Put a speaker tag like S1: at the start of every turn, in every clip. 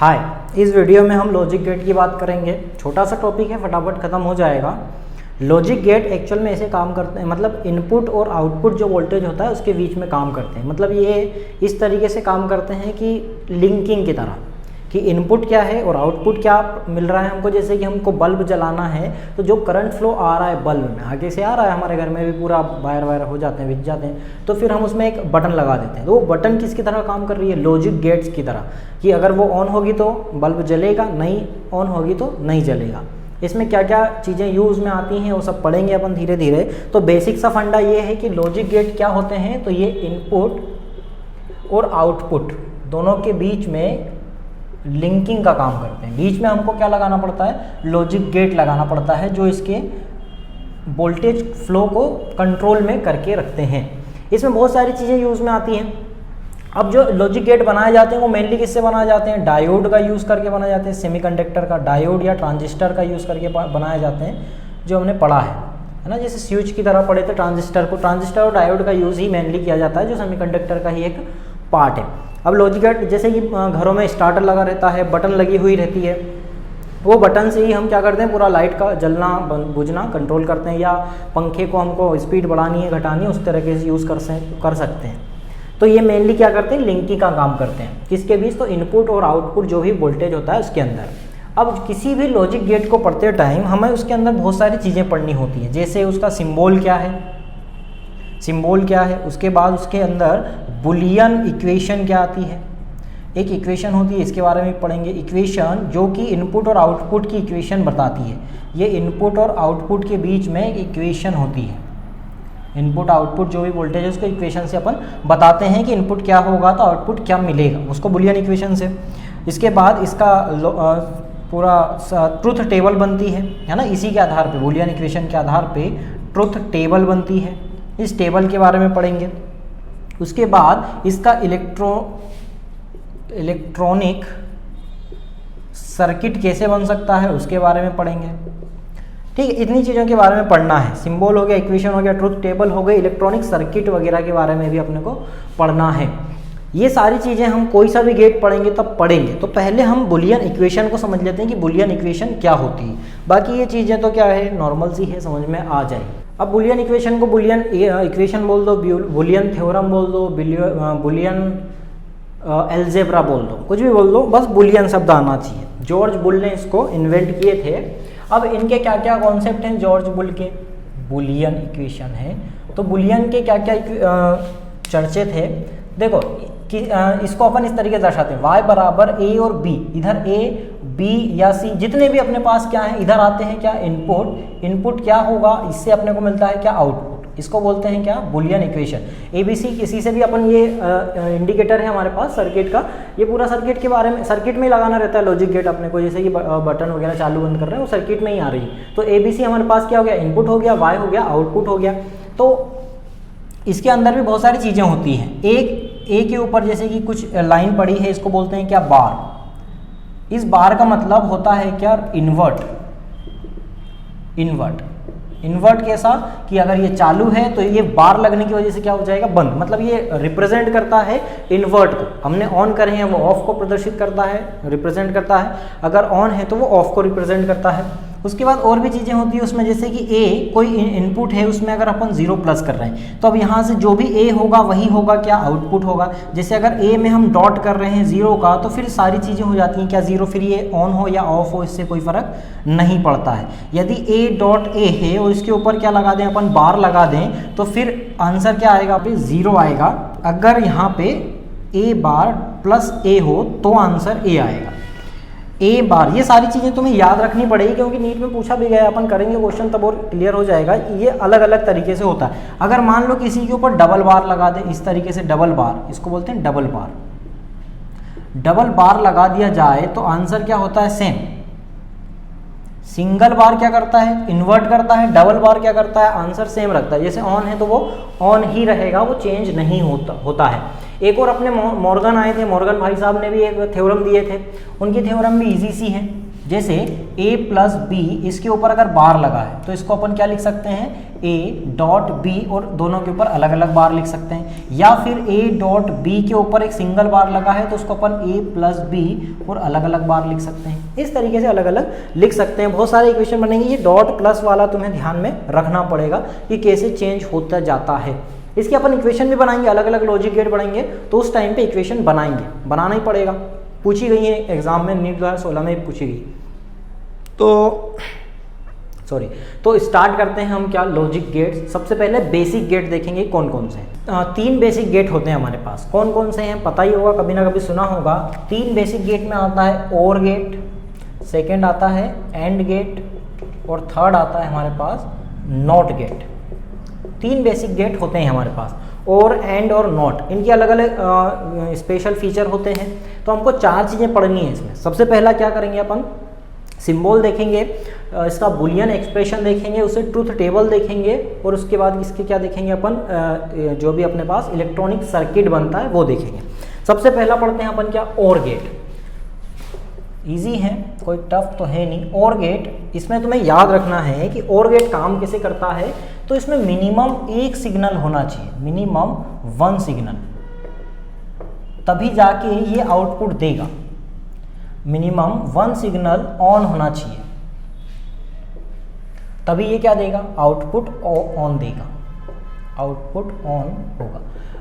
S1: हाय, इस वीडियो में हम लॉजिक गेट की बात करेंगे। छोटा सा टॉपिक है, फटाफट ख़त्म हो जाएगा। लॉजिक गेट एक्चुअल में ऐसे काम करते हैं, मतलब इनपुट और आउटपुट जो वोल्टेज होता है उसके बीच में काम करते हैं। मतलब ये इस तरीके से काम करते हैं कि लिंकिंग की तरह, कि इनपुट क्या है और आउटपुट क्या मिल रहा है हमको। जैसे कि हमको बल्ब जलाना है तो जो करंट फ्लो आ रहा है बल्ब में, आगे से आ रहा है, हमारे घर में भी पूरा वायर हो जाते हैं, बिक जाते हैं, तो फिर हम उसमें एक बटन लगा देते हैं। तो वो बटन किसकी तरह काम कर रही है? लॉजिक गेट्स की तरह, कि अगर वो ऑन होगी तो बल्ब जलेगा, नहीं ऑन होगी तो नहीं जलेगा। इसमें क्या क्या चीज़ें यूज़ में आती हैं वो सब पढ़ेंगे अपन धीरे धीरे। तो बेसिक सा फंडा ये है कि लॉजिक गेट क्या होते हैं। तो ये इनपुट और आउटपुट दोनों के बीच में लिंकिंग का काम करते हैं। बीच में हमको क्या लगाना पड़ता है? लॉजिक गेट लगाना पड़ता है, जो इसके वोल्टेज फ्लो को कंट्रोल में करके रखते हैं। इसमें बहुत सारी चीज़ें यूज़ में आती हैं। अब जो लॉजिक गेट बनाए जाते हैं वो मेनली किससे बनाए जाते हैं? डायोड का यूज़ करके बनाए जाते हैं। सेमीकंडक्टर का डायोड या ट्रांजिस्टर का यूज़ करके बनाए जाते हैं, जो हमने पढ़ा है ना। जैसे स्विच की तरह पढ़े थे ट्रांजिस्टर को, ट्रांजिस्टर और डायोड का यूज़ ही मेनली किया जाता है, जो सेमीकंडक्टर का ही एक पार्ट है। अब लॉजिक गेट जैसे कि घरों में स्टार्टर लगा रहता है, बटन लगी हुई रहती है, वो बटन से ही हम क्या करते हैं, पूरा लाइट का जलना बुझना कंट्रोल करते हैं। या पंखे को हमको स्पीड बढ़ानी है घटानी है, उस तरीके से यूज़ कर सकते हैं। तो ये मेनली क्या करते हैं? लिंकिंग का काम करते हैं। किसके बीच? तो इनपुट और आउटपुट जो भी वोल्टेज होता है उसके अंदर। अब किसी भी लॉजिक गेट को पढ़ते टाइम हमें उसके अंदर बहुत सारी चीज़ें पढ़नी होती हैं। जैसे उसका सिंबल क्या है, सिंबल क्या है, उसके बाद उसके अंदर बुलियन इक्वेशन क्या आती है, एक इक्वेशन होती है, इसके बारे में पढ़ेंगे। इक्वेशन जो कि इनपुट और आउटपुट की इक्वेशन बताती है। ये इनपुट और आउटपुट के बीच में एक इक्वेशन होती है। इनपुट आउटपुट जो भी वोल्टेज है उसको इक्वेशन से अपन बताते हैं कि इनपुट क्या होगा तो आउटपुट क्या मिलेगा, उसको बुलियन इक्वेशन से। इसके बाद इसका पूरा ट्रुथ टेबल बनती है ना, इसी के आधार पे, बुलियन इक्वेशन के आधार पे ट्रुथ टेबल बनती है। इस टेबल के बारे में पढ़ेंगे। उसके बाद इसका इलेक्ट्रॉनिक सर्किट कैसे बन सकता है उसके बारे में पढ़ेंगे। ठीक है, इतनी चीज़ों के बारे में पढ़ना है। सिंबल हो गया, इक्वेशन हो गया, ट्रुथ टेबल हो गई, इलेक्ट्रॉनिक सर्किट वगैरह के बारे में भी अपने को पढ़ना है। ये सारी चीज़ें हम कोई सा भी गेट पढ़ेंगे तब पढ़ेंगे। तो पहले हम बुलियन इक्वेशन को समझ लेते हैं कि बुलियन इक्वेशन क्या होती है। बाकी ये चीज़ें तो क्या है, नॉर्मल सी है, समझ में आ जाएगी। अब बुलियन इक्वेशन को बुलियन इक्वेशन बोल दो, बुलियन थ्योरम बोल दो, बुलियन एल्जेब्रा बोल दो, कुछ भी बोल दो, बस बुलियन शब्द आना चाहिए। जॉर्ज बुल ने इसको इन्वेंट किए थे। अब इनके क्या क्या कॉन्सेप्ट हैं जॉर्ज बुल के? बुलियन इक्वेशन है। तो बुलियन के क्या क्या चर्चे थे? देखो कि इसको अपन इस तरीके से दर्शाते हैं, y बराबर a और b। इधर a, b या c जितने भी अपने पास क्या है, इधर आते हैं क्या? इनपुट। इनपुट क्या होगा? इससे अपने को मिलता है क्या? आउटपुट। इसको बोलते हैं क्या? Boolean equation. ABC किसी से भी अपन ये इंडिकेटर है हमारे पास सर्किट का, ये पूरा सर्किट के बारे में, सर्किट में ही लगाना रहता है लॉजिक गेट अपने को। जैसे कि बटन वगैरह चालू बंद कर रहे हैं वो सर्किट में ही आ रही है। तो ABC हमारे पास क्या हो गया? इनपुट हो गया, y हो गया, आउटपुट हो गया। तो इसके अंदर भी बहुत सारी चीज़ें होती हैं। एक ए के ऊपर जैसे कि कुछ लाइन पड़ी है, इसको बोलते हैं क्या? बार। इस बार का मतलब होता है क्या? इन्वर्ट। इन्वर्ट कैसा? कि अगर ये चालू है तो ये बार लगने की वजह से क्या हो जाएगा? बंद। मतलब ये रिप्रेजेंट करता है इन्वर्ट को। हमने ऑन करे हैं, वो ऑफ को प्रदर्शित करता है, रिप्रेजेंट करता है। अगर ऑन है तो वो ऑफ को रिप्रेजेंट करता है। उसके बाद और भी चीज़ें होती है उसमें, जैसे कि ए कोई इनपुट है, उसमें अगर अपन 0 प्लस कर रहे हैं तो अब यहाँ से जो भी ए होगा वही होगा क्या? आउटपुट होगा। जैसे अगर ए में हम डॉट कर रहे हैं 0 का, तो फिर सारी चीज़ें हो जाती हैं क्या? 0। फिर ये ऑन हो या ऑफ हो, इससे कोई फर्क नहीं पड़ता है। यदि ए डॉट ए है और इसके ऊपर क्या लगा दें अपन? बार लगा दें, तो फिर आंसर क्या आएगा? पे 0 आएगा। अगर यहाँ पे ए बार प्लस ए हो तो आंसर ए आएगा, ए बार। ये सारी चीज़ें तुम्हें याद रखनी पड़ेगी, क्योंकि नीट में पूछा भी गया, अपन करेंगे क्वेश्चन तब और क्लियर हो जाएगा। ये अलग अलग तरीके से होता है। अगर मान लो किसी के ऊपर डबल बार लगा दे, इस तरीके से डबल बार, इसको बोलते हैं डबल बार। डबल बार लगा दिया जाए तो आंसर क्या होता है? सेम। सिंगल बार क्या करता है? इन्वर्ट करता है। डबल बार क्या करता है? आंसर सेम रखता है। जैसे ऑन है तो वो ऑन ही रहेगा, वो चेंज नहीं होता है। एक और अपने मॉर्गन आए थे, मॉर्गन भाई साहब ने भी एक थ्योरम दिए थे। उनकी थ्योरम भी इजी सी है। जैसे a प्लस बी, इसके ऊपर अगर बार लगा है तो इसको अपन क्या लिख सकते हैं, a डॉट बी, और दोनों के ऊपर अलग अलग बार लिख सकते हैं। या फिर a डॉट बी के ऊपर एक सिंगल बार लगा है तो उसको अपन a प्लस बी और अलग अलग बार लिख सकते हैं। इस तरीके से अलग अलग लिख सकते हैं, बहुत सारे इक्वेशन बनेंगे। ये डॉट प्लस वाला तुम्हें ध्यान में रखना पड़ेगा कि कैसे चेंज होता जाता है। इसकी अपन इक्वेशन भी बनाएंगे, अलग अलग लॉजिक गेट बनाएंगे तो उस टाइम पे इक्वेशन बनाएंगे, बनाना ही पड़ेगा, पूछी गई है एग्जाम में, नीट 2016 में भी पूछी गई। तो स्टार्ट करते हैं हम क्या, लॉजिक गेट। सबसे पहले बेसिक गेट देखेंगे कौन कौन से हैं। 3 बेसिक गेट होते हैं हमारे पास। कौन कौन से हैं पता ही होगा, कभी ना कभी सुना होगा। 3 बेसिक गेट में आता है और गेट, सेकेंड आता है एंड गेट, और थर्ड आता है हमारे पास नॉट गेट। 3 बेसिक गेट होते हैं हमारे पास, और एंड और नॉट, इनकी अलग अलग स्पेशल फीचर होते हैं। तो हमको 4 चीज़ें पढ़नी है इसमें। सबसे पहला क्या करेंगे अपन, सिंबल देखेंगे, इसका बुलियन एक्सप्रेशन देखेंगे, उसे ट्रूथ टेबल देखेंगे, और उसके बाद इसके क्या देखेंगे अपन, जो भी अपने पास इलेक्ट्रॉनिक सर्किट बनता है वो देखेंगे। सबसे पहला पढ़ते हैं अपन क्या, और गेट। इजी है, कोई टफ तो है नहीं। और गेट, इसमें तुम्हें याद रखना है कि और गेट काम कैसे करता है। तो इसमें मिनिमम 1 सिग्नल होना चाहिए, मिनिमम 1 सिग्नल, तभी जाके ये आउटपुट देगा। मिनिमम 1 सिग्नल ऑन होना चाहिए, तभी ये क्या देगा, आउटपुट ऑन देगा, आउटपुट ऑन होगा।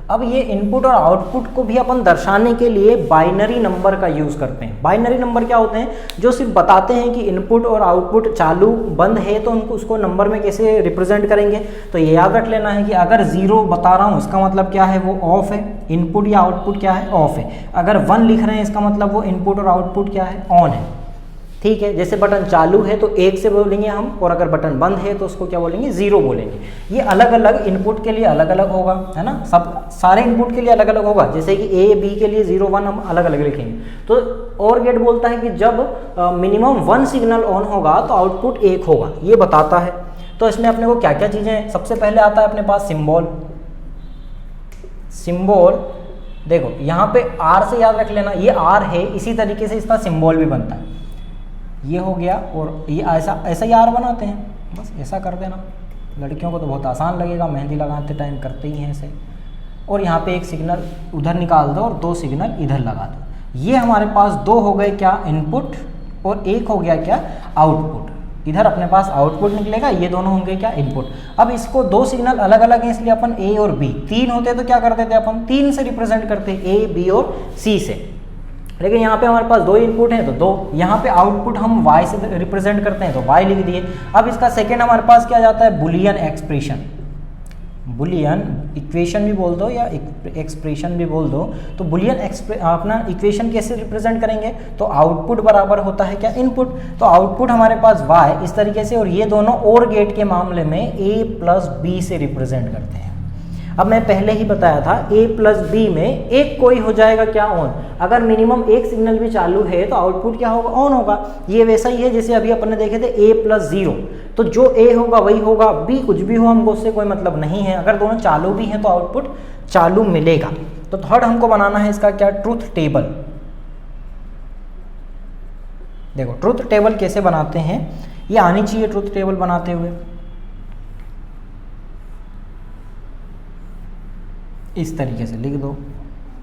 S1: अब ये इनपुट और आउटपुट को भी अपन दर्शाने के लिए बाइनरी नंबर का यूज़ करते हैं। बाइनरी नंबर क्या होते हैं, जो सिर्फ बताते हैं कि इनपुट और आउटपुट चालू बंद है, तो उनको उसको नंबर में कैसे रिप्रेजेंट करेंगे। तो ये याद रख लेना है कि अगर 0 बता रहा हूँ इसका मतलब क्या है, वो ऑफ है, इनपुट या आउटपुट क्या है, ऑफ है। अगर 1 लिख रहे हैं इसका मतलब वो इनपुट और आउटपुट क्या है, ऑन है। ठीक है, जैसे बटन चालू है तो 1 से बोलेंगे हम, और अगर बटन बंद है तो उसको क्या बोलेंगे, 0 बोलेंगे। ये अलग अलग इनपुट के लिए अलग अलग होगा, है ना, सब सारे इनपुट के लिए अलग अलग होगा। जैसे कि A B के लिए 0 1 हम अलग अलग लिखेंगे। तो और गेट बोलता है कि जब मिनिमम 1 सिग्नल ऑन होगा तो आउटपुट 1 होगा, ये बताता है। तो इसमें अपने को क्या क्या चीज़ें, सबसे पहले आता है अपने पास सिम्बॉल। सिम्बॉल देखो यहाँ पे R से याद रख लेना, ये R है, इसी तरीके से इसका सिम्बॉल भी बनता है। ये हो गया, और ये ऐसा ही R बनाते हैं, बस ऐसा कर देना। लड़कियों को तो बहुत आसान लगेगा, मेहंदी लगाते टाइम करते ही हैं ऐसे। और यहाँ पे एक सिग्नल उधर निकाल दो और 2 सिग्नल इधर लगा दो। ये हमारे पास 2 हो गए क्या, इनपुट, और 1 हो गया क्या, आउटपुट। इधर अपने पास आउटपुट निकलेगा, ये दोनों होंगे क्या, इनपुट। अब इसको 2 सिग्नल अलग अलग हैं, इसलिए अपन A और B, 3 होते तो क्या करते थे अपन, 3 से रिप्रेजेंट करते, A B और C से। लेकिन यहाँ पे हमारे पास 2 इनपुट हैं तो 2। यहाँ पे आउटपुट हम Y से रिप्रेजेंट करते हैं तो Y लिख दिए। अब इसका सेकेंड हमारे पास क्या जाता है, बुलियन एक्सप्रेशन। बुलियन इक्वेशन भी बोल दो या एक्सप्रेशन भी बोल दो। तो बुलियन अपना इक्वेशन कैसे रिप्रेजेंट करेंगे, तो आउटपुट बराबर होता है क्या, इनपुट। तो आउटपुट हमारे पास Y इस तरीके से, और ये दोनों और गेट के मामले में A प्लस B से रिप्रेजेंट करते हैं। अब मैं पहले ही बताया था A प्लस बी में एक कोई हो जाएगा क्या, ऑन। अगर मिनिमम 1 सिग्नल भी चालू है तो आउटपुट क्या होगा, ऑन होगा। ये वैसा ही है जैसे अभी अपन ने देखे थे A प्लस 0, तो जो A होगा वही होगा, B कुछ भी हो हमको उससे कोई मतलब नहीं है। अगर दोनों चालू भी हैं तो आउटपुट चालू मिलेगा। तो थर्ड हमको बनाना है इसका क्या, ट्रूथ टेबल। देखो ट्रूथ टेबल कैसे बनाते हैं, ये आनी चाहिए ट्रूथ टेबल बनाते हुए। इस तरीके से लिख दो,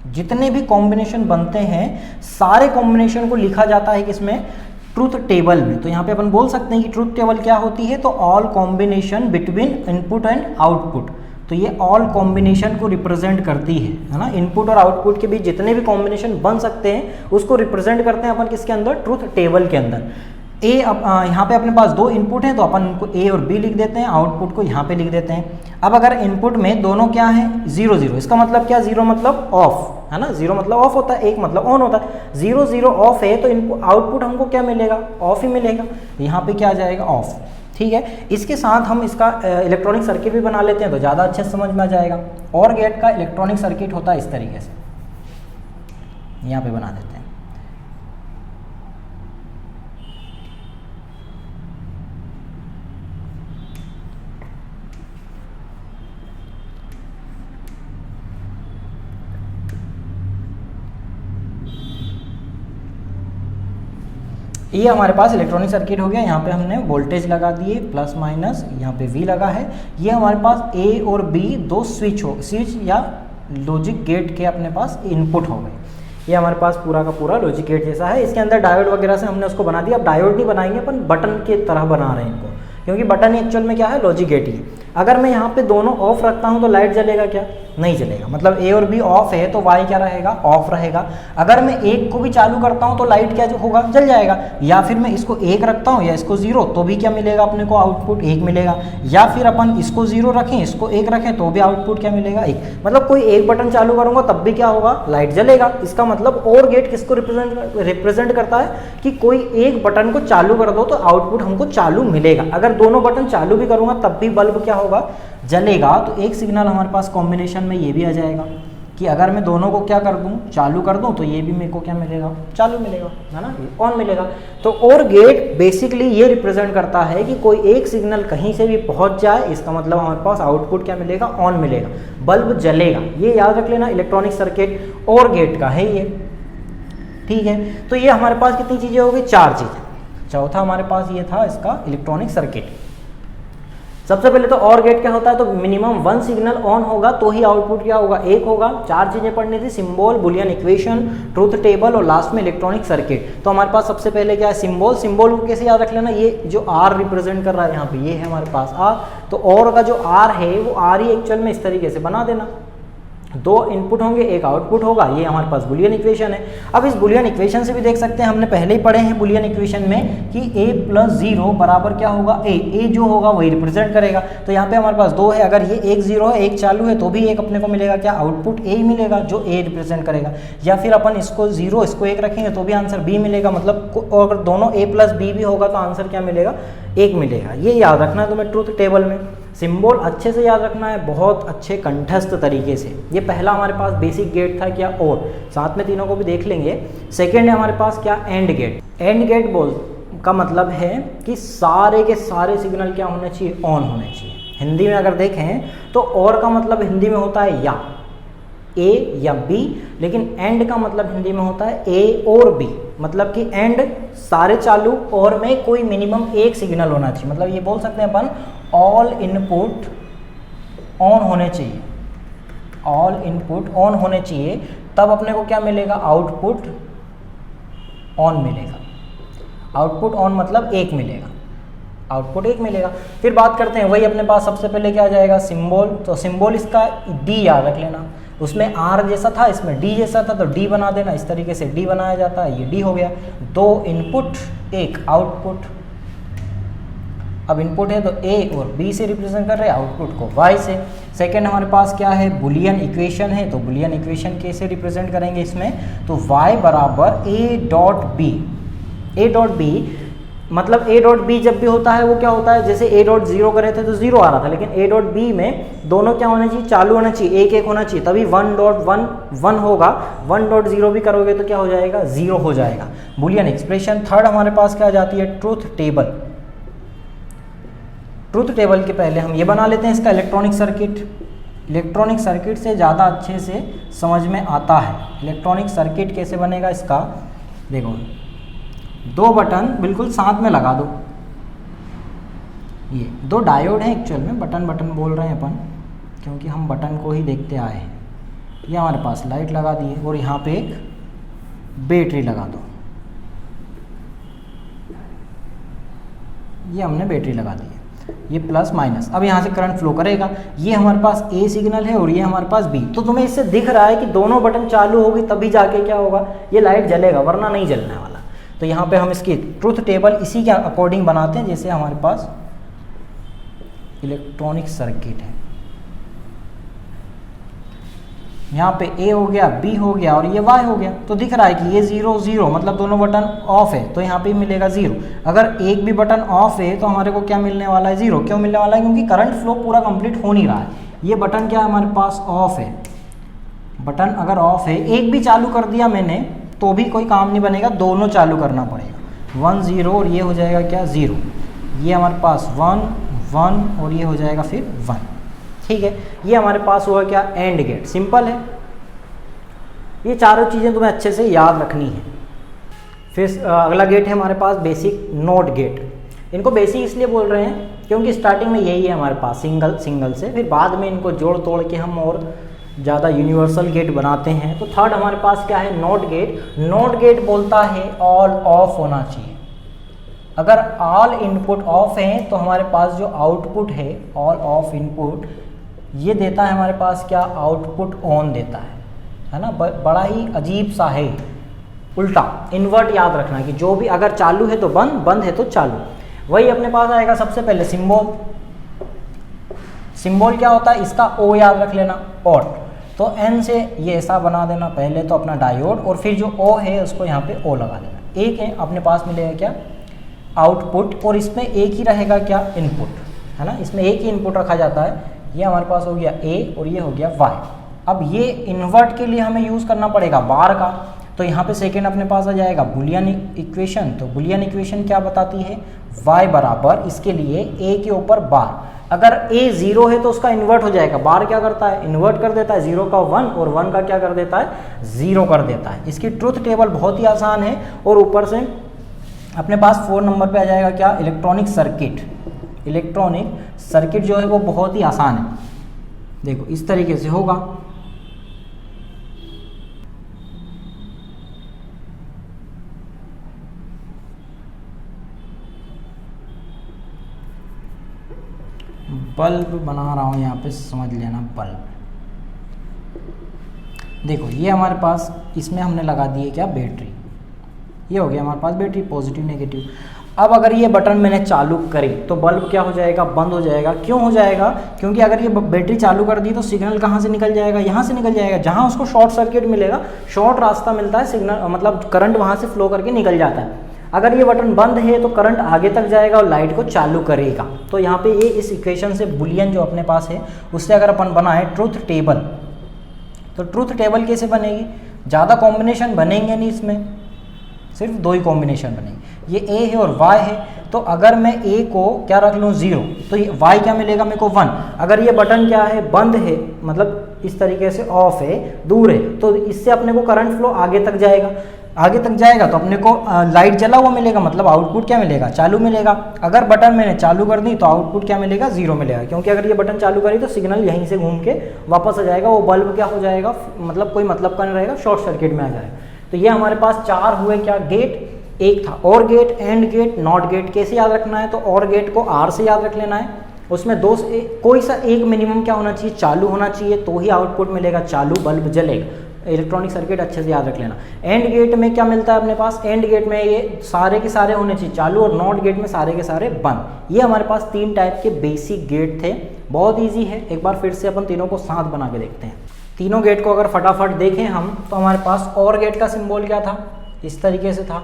S1: जितने भी कॉम्बिनेशन बनते हैं सारे कॉम्बिनेशन को लिखा जाता है किसमें, ट्रूथ टेबल में। तो यहाँ पे अपन बोल सकते हैं कि ट्रूथ टेबल क्या होती है, तो all combination between input and output. तो ये ऑल कॉम्बिनेशन को रिप्रेजेंट करती है ना, इनपुट और आउटपुट के बीच जितने भी कॉम्बिनेशन बन सकते हैं उसको रिप्रेजेंट करते हैं अपन किसके अंदर, ट्रूथ टेबल के अंदर। यहाँ पे अपने पास 2 इनपुट हैं तो अपन इनको A और B लिख देते हैं, आउटपुट को यहाँ पे लिख देते हैं। अब अगर इनपुट में दोनों क्या है, 0 0, इसका मतलब क्या, 0 मतलब ऑफ, है ना, 0 मतलब ऑफ होता है, 1 मतलब ऑन होता है। 0 0 ऑफ है तो इनपुट आउटपुट हमको क्या मिलेगा, ऑफ ही मिलेगा। यहाँ पे क्या आ जाएगा, ऑफ। ठीक है, इसके साथ हम इसका इलेक्ट्रॉनिक सर्किट भी बना लेते हैं तो ज़्यादा अच्छे से समझ में आ जाएगा। और गेट का इलेक्ट्रॉनिक सर्किट होता है इस तरीके से, यहाँ पे बना देते हैं। ये हमारे पास इलेक्ट्रॉनिक सर्किट हो गया। यहाँ पे हमने वोल्टेज लगा दिए प्लस माइनस, यहाँ पे V लगा है। ये हमारे पास A और B दो स्विच या लॉजिक गेट के अपने पास इनपुट हो गए। ये हमारे पास पूरा का पूरा लॉजिक गेट जैसा है। इसके अंदर डायोड वगैरह से हमने उसको बना दिया। अब डायोड नहीं बनाएंगे, अपन बटन के तरह बना रहे हैं इनको, क्योंकि बटन एक्चुअल में क्या है, लॉजिक गेट ही है। अगर मैं यहाँ पे दोनों ऑफ रखता हूँ तो लाइट जलेगा क्या? नहीं जलेगा। मतलब A और B ऑफ है तो Y क्या रहेगा? ऑफ रहेगा। अगर मैं एक को भी चालू करता हूँ तो लाइट क्या होगा? जल जाएगा। या फिर मैं इसको 1 रखता हूँ या इसको 0 तो भी क्या मिलेगा अपने को? आउटपुट 1 मिलेगा। या फिर अपन इसको 0 रखें, इसको 1 रखें तो भी आउटपुट क्या मिलेगा? 1। मतलब कोई एक बटन चालू करूँगा तब भी क्या होगा? लाइट जलेगा। इसका मतलब और गेट किसको रिप्रेजेंट करता है कि कोई एक बटन को चालू कर दो तो आउटपुट हमको चालू मिलेगा। अगर दोनों बटन चालू भी करूँगा तब भी बल्ब क्या होगा? जलेगा। तो एक सिग्नल हमारे पास कॉम्बिनेशन में ये भी आ जाएगा कि अगर मैं दोनों को क्या कर दूं, चालू कर दूं, तो ये भी मेरे को क्या मिलेगा? चालू मिलेगा, है ना, ऑन मिलेगा। तो और गेट बेसिकली ये रिप्रेजेंट करता है कि कोई एक सिग्नल कहीं से भी पहुंच जाए, इसका मतलब हमारे पास आउटपुट क्या मिलेगा? ऑन मिलेगा, बल्ब जलेगा। ये याद रख लेना, इलेक्ट्रॉनिक सर्किट और गेट का है ये, ठीक है। तो ये हमारे पास कितनी चीज़ें हो गई? 4 चीज़ें। चौथा हमारे पास ये था इसका इलेक्ट्रॉनिक सर्किट। सबसे पहले तो और गेट क्या होता है, तो मिनिमम 1 सिग्नल ऑन होगा तो ही आउटपुट क्या होगा? 1 होगा। 4 चीजें पढ़नी थी, symbol, Boolean equation, truth table और लास्ट में इलेक्ट्रॉनिक सर्किट। तो हमारे पास सबसे पहले क्या है? सिंबल। सिंबल को कैसे याद रख लेना? ये जो R रिप्रेजेंट कर रहा है यहाँ पे, ये है हमारे पास R। तो और का जो R है वो R ही एक्चुअल में इस तरीके से बना देना। 2 इनपुट होंगे, 1 आउटपुट होगा। ये हमारे पास बुलियन इक्वेशन है। अब इस बुलियन इक्वेशन से भी देख सकते हैं, हमने पहले ही पढ़े हैं बुलियन इक्वेशन में कि a + 0 बराबर क्या होगा? a जो होगा वही रिप्रेजेंट करेगा। तो यहाँ पे हमारे पास 2 है, अगर ये 1 0 है, 1 चालू है, तो भी 1 अपने को मिलेगा क्या? आउटपुट a ही मिलेगा जो a रिप्रेजेंट करेगा। या फिर अपन इसको 0 इसको 1 रखेंगे तो भी आंसर b मिलेगा। मतलब अगर दोनों a + b भी होगा तो आंसर क्या मिलेगा? 1 मिलेगा। ये याद रखना है तुम्हें ट्रूथ टेबल में। सिंबल अच्छे से याद रखना है, बहुत अच्छे कंठस्थ तरीके से। ये पहला हमारे पास बेसिक गेट था क्या? और साथ में तीनों को भी देख लेंगे। सेकंड है हमारे पास क्या? AND gate. एंड गेट बोल का मतलब है कि सारे के सारे सिग्नल क्या होने चाहिए? ऑन होने चाहिए। हिंदी में अगर देखें तो और का मतलब हिंदी में होता है या A या B, लेकिन एंड का मतलब हिंदी में होता है A और B। मतलब कि एंड सारे चालू और में कोई मिनिमम एक सिग्नल होना चाहिए। मतलब ये बोल सकते हैं अपन ऑल इनपुट ऑन होने चाहिए। ऑल इनपुट ऑन होने चाहिए, तब अपने को क्या मिलेगा? आउटपुट ऑन मिलेगा। आउटपुट ऑन मतलब 1 मिलेगा। आउटपुट 1 मिलेगा। फिर बात करते हैं, वही अपने पास सबसे पहले क्या आ जाएगा? सिंबल। तो सिंबल इसका D याद रख लेना। उसमें R जैसा था, इसमें D जैसा था, तो D बना देना। इस तरीके से D बनाया जाता है, ये D हो गया। 2 इनपुट 1 आउटपुट। अब इनपुट है तो A और B से रिप्रेजेंट कर रहे हैं, आउटपुट को Y से। सेकंड हमारे पास क्या है? बुलियन इक्वेशन है। तो बुलियन इक्वेशन कैसे रिप्रेजेंट करेंगे इसमें? तो Y बराबर A.B। A.B मतलब A.B जब भी होता है वो क्या होता है? जैसे A.0 करे थे तो 0 आ रहा था, लेकिन A.B में दोनों क्या होना चाहिए? चालू होना चाहिए, 1 1 होना चाहिए, तभी 1.1 1 होगा। 1.0 भी करोगे तो क्या हो जाएगा? 0 हो जाएगा। Boolean expression. थर्ड हमारे पास क्या आ जाती है? Truth table. ट्रूथ टेबल के पहले हम ये बना लेते हैं इसका इलेक्ट्रॉनिक सर्किट। इलेक्ट्रॉनिक सर्किट से ज़्यादा अच्छे से समझ में आता है। इलेक्ट्रॉनिक सर्किट कैसे बनेगा इसका? देखो, 2 बटन बिल्कुल साथ में लगा दो। ये 2 डायोड हैं एक्चुअल में, बटन बोल रहे हैं अपन क्योंकि हम बटन को ही देखते आए हैं। ये हमारे पास लाइट लगा दी है और यहाँ पे एक बैटरी लगा दो। ये हमने बैटरी लगा दी है, ये प्लस माइनस। अब यहाँ से करंट फ्लो करेगा। ये हमारे पास A सिग्नल है और ये हमारे पास B। तो तुम्हें इससे दिख रहा है कि दोनों बटन चालू होगी तभी जाके क्या होगा? ये लाइट जलेगा, वरना नहीं जलने वाला। तो यहाँ पे हम इसकी ट्रूथ टेबल इसी के अकॉर्डिंग बनाते हैं जैसे हमारे पास इलेक्ट्रॉनिक सर्किट है। यहाँ पे A हो गया, B हो गया और ये Y हो गया। तो दिख रहा है कि ये 0 0 मतलब दोनों बटन ऑफ है, तो यहाँ पे मिलेगा 0। अगर एक भी बटन ऑफ है तो हमारे को क्या मिलने वाला है? 0। क्यों मिलने वाला है? क्योंकि करंट फ्लो पूरा कंप्लीट हो नहीं रहा है। ये बटन क्या है? हमारे पास ऑफ है। बटन अगर ऑफ है, एक भी चालू कर दिया मैंने तो भी कोई काम नहीं बनेगा, दोनों चालू करना पड़ेगा। 1 0 और ये हो जाएगा क्या? 0। ये हमारे पास 1 1 और ये हो जाएगा फिर 1। ठीक है, ये हमारे पास हुआ क्या? AND gate. सिंपल है। ये चारों चीज़ें तुम्हें अच्छे से याद रखनी है। फिर अगला गेट है हमारे पास बेसिक नॉट गेट। इनको बेसिक इसलिए बोल रहे हैं क्योंकि स्टार्टिंग में यही है हमारे पास सिंगल से, फिर बाद में इनको जोड़ तोड़ के हम और ज़्यादा यूनिवर्सल गेट बनाते हैं। तो थर्ड हमारे पास क्या है, नॉट गेट। नॉट गेट बोलता है ऑल ऑफ होना चाहिए। अगर ऑल इनपुट ऑफ हैं तो हमारे पास जो आउटपुट है ऑल ऑफ इनपुट ये देता है हमारे पास क्या, आउटपुट ऑन देता है ना। बड़ा ही अजीब सा है, उल्टा इन्वर्ट याद रखना कि जो भी अगर चालू है तो बंद, बंद है तो चालू। वही अपने पास आएगा सबसे पहले सिंबल। सिंबल क्या होता है, इसका ओ याद रख लेना, और तो एन से ये ऐसा बना देना पहले तो अपना डायोड, और फिर जो ओ है उसको यहाँ पे ओ लगा देना। एक है अपने पास मिलेगा क्या, आउटपुट, और इसमें एक ही रहेगा क्या, इनपुट, है ना। इसमें एक ही इनपुट रखा जाता है। ये हमारे पास हो गया ए और ये हो गया वाई। अब ये इन्वर्ट के लिए हमें यूज़ करना पड़ेगा बार का, तो यहाँ पे सेकेंड अपने पास आ जाएगा बुलियन इक्वेशन। तो बुलियन इक्वेशन क्या बताती है, y बराबर इसके लिए a के ऊपर बार। अगर a 0 है तो उसका इन्वर्ट हो जाएगा, बार क्या करता है, इन्वर्ट कर देता है 0 का 1 और 1 का क्या कर देता है, 0 कर देता है। इसकी ट्रुथ टेबल बहुत ही आसान है। और ऊपर से अपने पास 4 नंबर पे आ जाएगा क्या, इलेक्ट्रॉनिक सर्किट। इलेक्ट्रॉनिक सर्किट जो है वो बहुत ही आसान है, देखो इस तरीके से होगा। बल्ब बना रहा हूँ यहाँ पे, समझ लेना बल्ब। देखो ये हमारे पास इसमें हमने लगा दिए क्या, बैटरी। ये हो गया हमारे पास बैटरी, पॉजिटिव नेगेटिव। अब अगर ये बटन मैंने चालू करी तो बल्ब क्या हो जाएगा, बंद हो जाएगा। क्यों हो जाएगा, क्योंकि अगर ये बैटरी चालू कर दी तो सिग्नल कहाँ से निकल जाएगा, यहाँ से निकल जाएगा। जहाँ उसको शॉर्ट सर्किट मिलेगा, शॉर्ट रास्ता मिलता है, सिग्नल मतलब करंट वहाँ से फ्लो करके निकल जाता है। अगर ये बटन बंद है तो करंट आगे तक जाएगा और लाइट को चालू करेगा। तो यहाँ पे ये इस इक्वेशन से बुलियन जो अपने पास है उससे अगर अपन बनाए ट्रुथ टेबल, तो ट्रुथ टेबल कैसे बनेगी, ज़्यादा कॉम्बिनेशन बनेंगे नहीं, इसमें सिर्फ 2 ही कॉम्बिनेशन बनेंगे। ये a है और y है, तो अगर मैं a को क्या रख लूँ 0, तो ये y क्या मिलेगा मेरे को 1। अगर ये बटन क्या है, बंद है, मतलब इस तरीके से ऑफ है, दूर है, तो इससे अपने को करंट फ्लो आगे तक जाएगा। आगे तक जाएगा तो अपने को लाइट जला हुआ मिलेगा, मतलब आउटपुट क्या मिलेगा, चालू मिलेगा। अगर बटन मैंने चालू कर दी तो आउटपुट क्या मिलेगा, 0 मिलेगा, क्योंकि अगर ये बटन चालू करी तो सिग्नल यहीं से घूम के वापस आ जाएगा। वो बल्ब क्या हो जाएगा, मतलब कोई मतलब का नहीं रहेगा, शॉर्ट सर्किट में आ जाएगा। तो ये हमारे पास 4 हुए क्या, गेट। एक था OR gate, AND gate, NOT gate. कैसे याद रखना है, तो और गेट को आर से याद रख लेना है। उसमें कोई सा एक मिनिमम क्या होना चाहिए, चालू होना चाहिए, तो ही आउटपुट मिलेगा, चालू बल्ब जलेगा। इलेक्ट्रॉनिक सर्किट अच्छे से याद रख लेना। एंड गेट में क्या मिलता है अपने पास, एंड गेट में ये सारे के सारे होने चाहिए चालू, और नॉट गेट में सारे के सारे बंद। ये हमारे पास 3 टाइप के बेसिक गेट थे। बहुत इजी है, एक बार फिर से अपन तीनों को साथ बना के देखते हैं। तीनों गेट को अगर फटाफट देखें हम, तो हमारे पास और गेट का सिंबल क्या था, इस तरीके से था,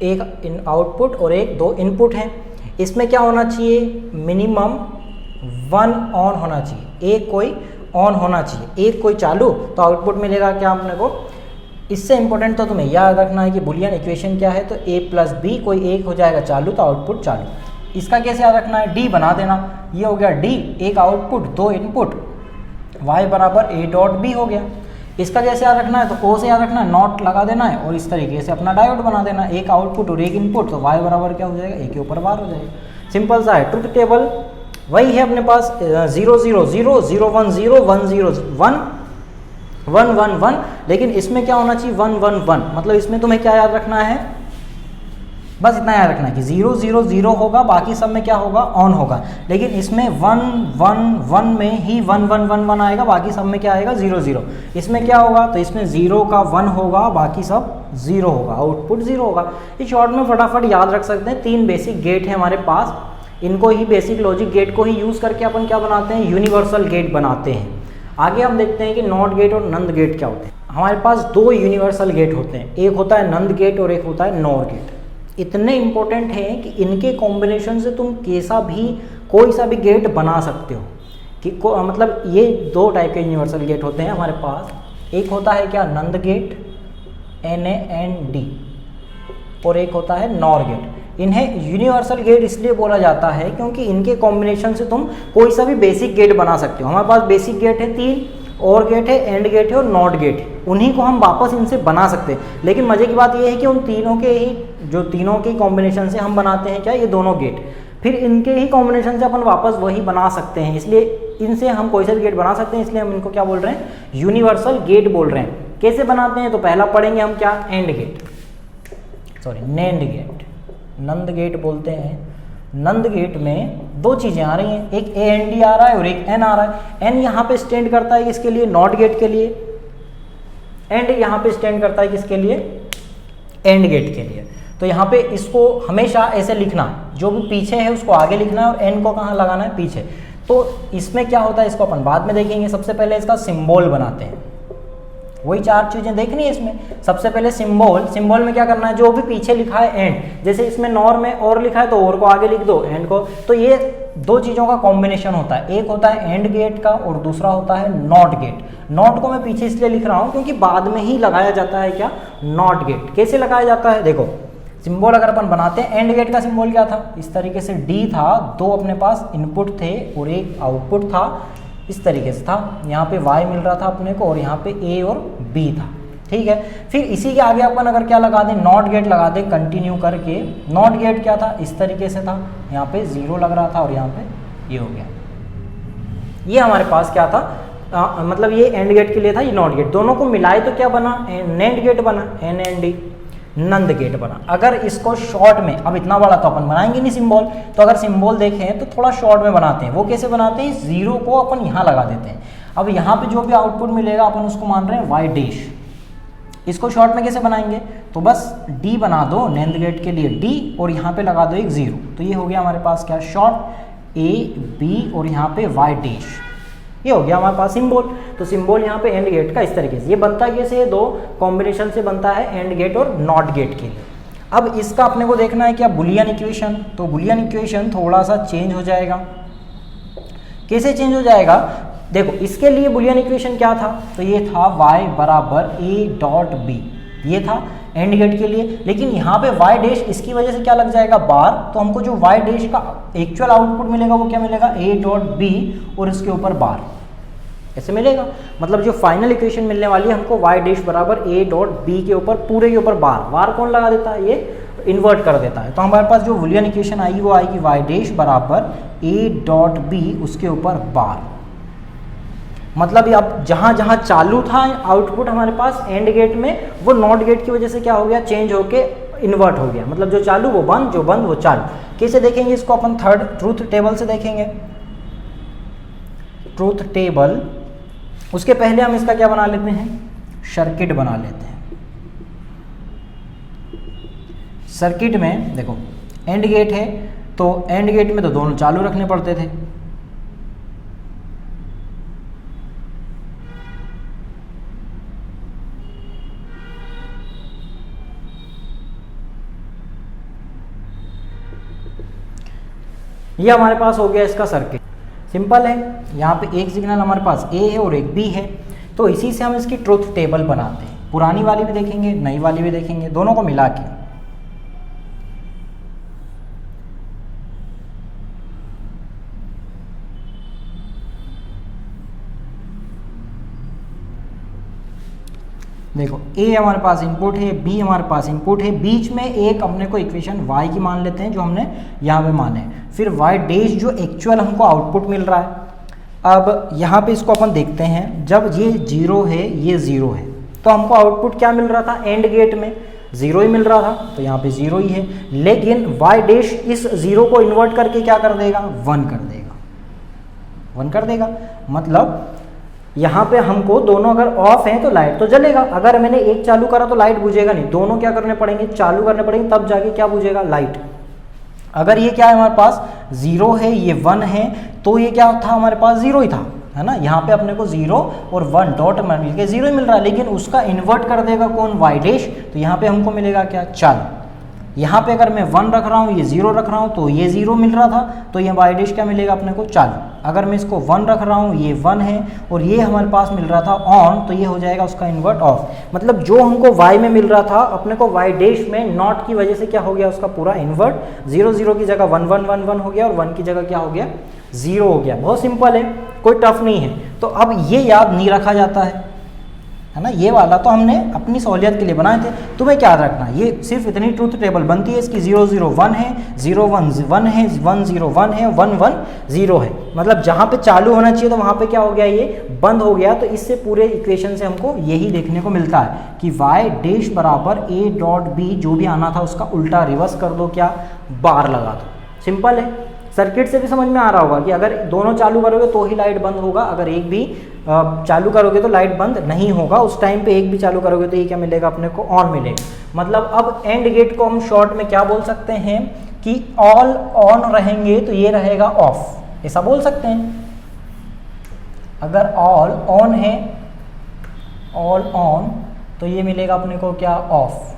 S1: एक आउटपुट और एक 2 इनपुट है। इसमें क्या होना चाहिए, मिनिमम 1 ऑन होना चाहिए, एक कोई ऑन होना चाहिए, एक कोई चालू, तो आउटपुट मिलेगा क्या अपने को। इससे इंपॉर्टेंट तो तुम्हें याद रखना है कि बुलियन इक्वेशन क्या है, तो a प्लस बी, कोई एक हो जाएगा चालू तो आउटपुट चालू। इसका कैसे याद रखना है, d बना देना। ये हो गया d, एक आउटपुट 2 इनपुट, y बराबर a डॉट b हो गया। इसका कैसे याद रखना है, तो o से याद रखना है, नॉट लगा देना है, और इस तरीके से अपना डायोड बना देना है। एक आउटपुट और एक इनपुट, तो y बराबर क्या हो जाएगा, a के ऊपर बार हो जाएगा। सिंपल सा है। ट्रुथ टेबल वही है अपने पास, 0 0 0 0 1 0 1 0 1 1 1 1, लेकिन इसमें क्या होना चाहिए, 1 1 1। मतलब इसमें तुम्हें क्या याद रखना है, बस इतना याद रखना है कि 0 0 0 होगा, बाकी सब में क्या होगा, ऑन होगा। लेकिन इसमें 1 1 1 में ही 1 1 1 1 आएगा, बाकी सब में क्या आएगा, 0 0। इसमें क्या होगा, तो इसमें 0 का 1 होगा, बाकी सब 0 होगा, आउटपुट 0 होगा। इस शॉर्ट में फटाफट याद रख सकते हैं। 3 बेसिक गेट है हमारे पास, इनको ही बेसिक लॉजिक गेट को ही यूज़ करके अपन क्या बनाते हैं, यूनिवर्सल गेट बनाते हैं। आगे हम देखते हैं कि नॉट गेट और नंद गेट क्या होते हैं। हमारे पास 2 यूनिवर्सल गेट होते हैं, एक होता है नंद गेट और एक होता है नॉर गेट। इतने इंपॉर्टेंट हैं कि इनके कॉम्बिनेशन से तुम कैसा भी कोई सा भी गेट बना सकते हो कि मतलब ये 2 टाइप के यूनिवर्सल गेट होते हैं हमारे पास। एक होता है क्या, नंद गेट NAND, और एक होता है नॉर गेट। इन्हें यूनिवर्सल गेट इसलिए बोला जाता है क्योंकि इनके कॉम्बिनेशन से तुम कोई सा भी बेसिक गेट बना सकते हो। हमारे पास बेसिक गेट है 3, और गेट है, एंड गेट है और नॉट गेट है, उन्हीं को हम वापस इनसे बना सकते हैं। लेकिन मजे की बात यह है कि उन तीनों के ही तीनों के कॉम्बिनेशन से हम बनाते हैं क्या, ये दोनों गेट, फिर इनके ही कॉम्बिनेशन से अपन वापस वही बना सकते हैं, इसलिए इनसे हम कोई सा भी गेट बना सकते हैं, इसलिए हम इनको क्या बोल रहे हैं, यूनिवर्सल गेट बोल रहे हैं। कैसे बनाते हैं, तो पहला पढ़ेंगे हम क्या, AND gate, sorry NAND gate, NAND gate बोलते हैं। नंद गेट में दो चीजें आ रही हैं, एक ए एन डी आ रहा है और एक एन आ रहा है। एन यहाँ पे स्टैंड करता है किसके लिए, नॉट गेट के लिए, एंड यहाँ पे स्टैंड करता है किसके लिए, एंड गेट के लिए। तो यहाँ पे इसको हमेशा ऐसे लिखना, जो भी पीछे है उसको आगे लिखना है और एन को कहाँ लगाना है, पीछे। तो इसमें क्या होता है इसको अपन बाद में देखेंगे, सबसे पहले इसका सिंबल बनाते हैं। वही चार चीजें देखनी है इसमें। सबसे पहले सिंबल, सिंबल में क्या करना है, जो भी पीछे लिखा है एंड, जैसे इसमें नॉर में और लिखा है तो और को आगे लिख दो, एंड को। तो ये दो चीजों का कॉम्बिनेशन होता है, एक होता है एंड गेट का और दूसरा होता है नॉट गेट। नॉट को मैं पीछे इसलिए लिख रहा हूं क्योंकि बाद में ही लगाया जाता है क्या, नॉट गेट। कैसे लगाया जाता है, देखो सिंबल अगर अपन बनाते हैं, एंड गेट का सिंबल क्या था, इस तरीके से डी था, दो अपने पास इनपुट थे और एक आउटपुट था, इस तरीके से था। यहाँ पे y मिल रहा था अपने को और यहाँ पे a और b था, ठीक है। फिर इसी के आगे अपन अगर क्या लगा दें, नॉट गेट लगा दें कंटिन्यू करके। नॉट गेट क्या था, इस तरीके से था, यहाँ पे 0 लग रहा था और यहाँ पे ये हो गया। ये हमारे पास क्या था, मतलब ये एंड गेट के लिए था, ये नॉट गेट। दोनों को मिलाए तो क्या बना, नैंड गेट बना, एन एन डी, नंद गेट बना। अगर इसको शॉर्ट में, अब इतना बड़ा तो अपन बनाएंगे नहीं सिंबल, तो अगर सिंबल देखें तो थोड़ा शॉर्ट में बनाते हैं। वो कैसे बनाते हैं, 0 को अपन यहाँ लगा देते हैं। अब यहाँ पे जो भी आउटपुट मिलेगा अपन उसको मान रहे हैं वाई डैश। इसको शॉर्ट में कैसे बनाएंगे, तो बस डी बना दो नैंद गेट के लिए डी और यहाँ पे लगा दो एक 0। तो ये हो गया हमारे पास क्या, शॉर्ट ए बी और यहाँ पे वाई डैश, ये हो गया हमारे पास सिंबल। तो सिंबल यहाँ पे एंड गेट का इस तरीके से, ये बनता है कैसे, दो कॉम्बिनेशन से बनता है, एंड गेट और नॉट गेट के लिए। अब इसका अपने को देखना है क्या, बुलियन इक्वेशन। तो बुलियन इक्वेशन थोड़ा सा चेंज हो जाएगा। कैसे चेंज हो जाएगा, देखो इसके लिए बुलियन इक्वेशन क्या था, तो ये था y बराबर a डॉट बी, ये था एंड गेट के लिए। लेकिन यहाँ पे y डैश, इसकी वजह से क्या लग जाएगा, बार। तो हमको जो y डैश का एक्चुअल आउटपुट मिलेगा वो क्या मिलेगा, a डॉट बी और इसके ऊपर बार, ऐसे मिलेगा। मतलब जो फाइनल इक्वेशन मिलने वाली है हमको y डैश बराबर a डॉट बी के ऊपर, पूरे के ऊपर बार। बार कौन लगा देता है, ये इन्वर्ट कर देता है। तो हमारे पास जो बुलियन इक्वेशन आएगी वो आएगी y डैश बराबर a डॉट बी, उसके ऊपर बार। मतलब अब जहाँ जहाँ चालू था आउटपुट हमारे पास एंड गेट में, वो नॉट गेट की वजह से क्या हो गया, चेंज होके इन्वर्ट हो गया। मतलब जो चालू वो बंद, जो बंद वो चालू। कैसे देखेंगे इसको, अपन थर्ड ट्रूथ टेबल से देखेंगे। ट्रूथ टेबल, उसके पहले हम इसका क्या बना लेते हैं, सर्किट बना लेते हैं। सर्किट में देखो एंड गेट है, तो एंड गेट में तो दोनों चालू रखने पड़ते थे। ये हमारे पास हो गया इसका सर्किट, सिंपल है। यहाँ पे एक सिग्नल हमारे पास A है और एक B है, तो इसी से हम इसकी ट्रुथ टेबल बनाते हैं। पुरानी वाली भी देखेंगे, नई वाली भी देखेंगे, दोनों को मिला के। देखो A हमारे पास इनपुट है, B हमारे पास इनपुट है, बीच में एक अपने को इक्वेशन y की मान लेते हैं जो हमने यहाँ पे माने। फिर y डैश जो एक्चुअल हमको आउटपुट मिल रहा है। अब यहाँ पे इसको अपन देखते हैं, जब ये 0 है, ये 0 है, तो हमको आउटपुट क्या मिल रहा था, एंड गेट में 0 ही मिल रहा था, तो यहाँ पे 0 ही है। लेकिन y डैश इस 0 को इन्वर्ट करके क्या कर देगा, 1 कर देगा, 1 कर देगा। मतलब यहाँ पे हमको दोनों अगर ऑफ हैं तो लाइट तो जलेगा, अगर मैंने एक चालू करा तो लाइट बुझेगा नहीं। दोनों क्या करने पड़ेंगे, चालू करने पड़ेंगे, तब जाके क्या बुझेगा, लाइट। अगर ये क्या है हमारे पास 0 है, ये 1 है, तो ये क्या था हमारे पास 0 ही था, है ना। यहाँ पे अपने को 0 और 1 डॉट मिल के 0 ही मिल रहा है, लेकिन उसका इन्वर्ट कर देगा कौन, y डैश। तो यहाँ पे हमको मिलेगा क्या, चालू। यहाँ पे अगर मैं 1 रख रहा हूँ, ये 0 रख रहा हूँ, तो ये 0 मिल रहा था, तो ये y डैश क्या मिलेगा अपने को, चालू। अगर मैं इसको 1 रख रहा हूँ, ये 1 है और ये हमारे पास मिल रहा था ऑन, तो ये हो जाएगा उसका इन्वर्ट ऑफ। मतलब जो हमको y में मिल रहा था अपने को y डैश में नॉट की वजह से क्या हो गया, उसका पूरा इन्वर्ट। 0 0 की जगह 1 1 1 1 हो गया और 1 की जगह क्या हो गया, 0 हो गया। बहुत सिंपल है, कोई टफ नहीं है। तो तो अब ये याद नहीं रखा जाता है ना, ये वाला तो हमने अपनी सहूलियत के लिए बनाए थे। तुम्हें क्या रखना, ये सिर्फ इतनी ट्रूथ टेबल बनती है इसकी 0 0 1 है, 0 1 1 है, 1 0 1 है, 1 1 0 है। मतलब जहाँ पे चालू होना चाहिए तो वहाँ पे क्या हो गया, ये बंद हो गया। तो इससे पूरे इक्वेशन से हमको यही देखने को मिलता है कि y डैश बराबर a डॉट b, जो भी आना था उसका उल्टा रिवर्स कर दो, क्या बार लगा दो। सिंपल है। सर्किट से भी समझ में आ रहा होगा कि अगर दोनों चालू करोगे तो ही लाइट बंद होगा, अगर एक भी चालू करोगे तो लाइट बंद नहीं होगा। उस टाइम पे एक भी चालू करोगे तो ये क्या मिलेगा अपने को, ऑन मिलेगा। मतलब अब एंड गेट को हम शॉर्ट में क्या बोल सकते हैं कि ऑल ऑन रहेंगे तो ये रहेगा ऑफ, ऐसा बोल सकते हैं। अगर ऑल ऑन है, ऑल ऑन, तो ये मिलेगा अपने को क्या, ऑफ,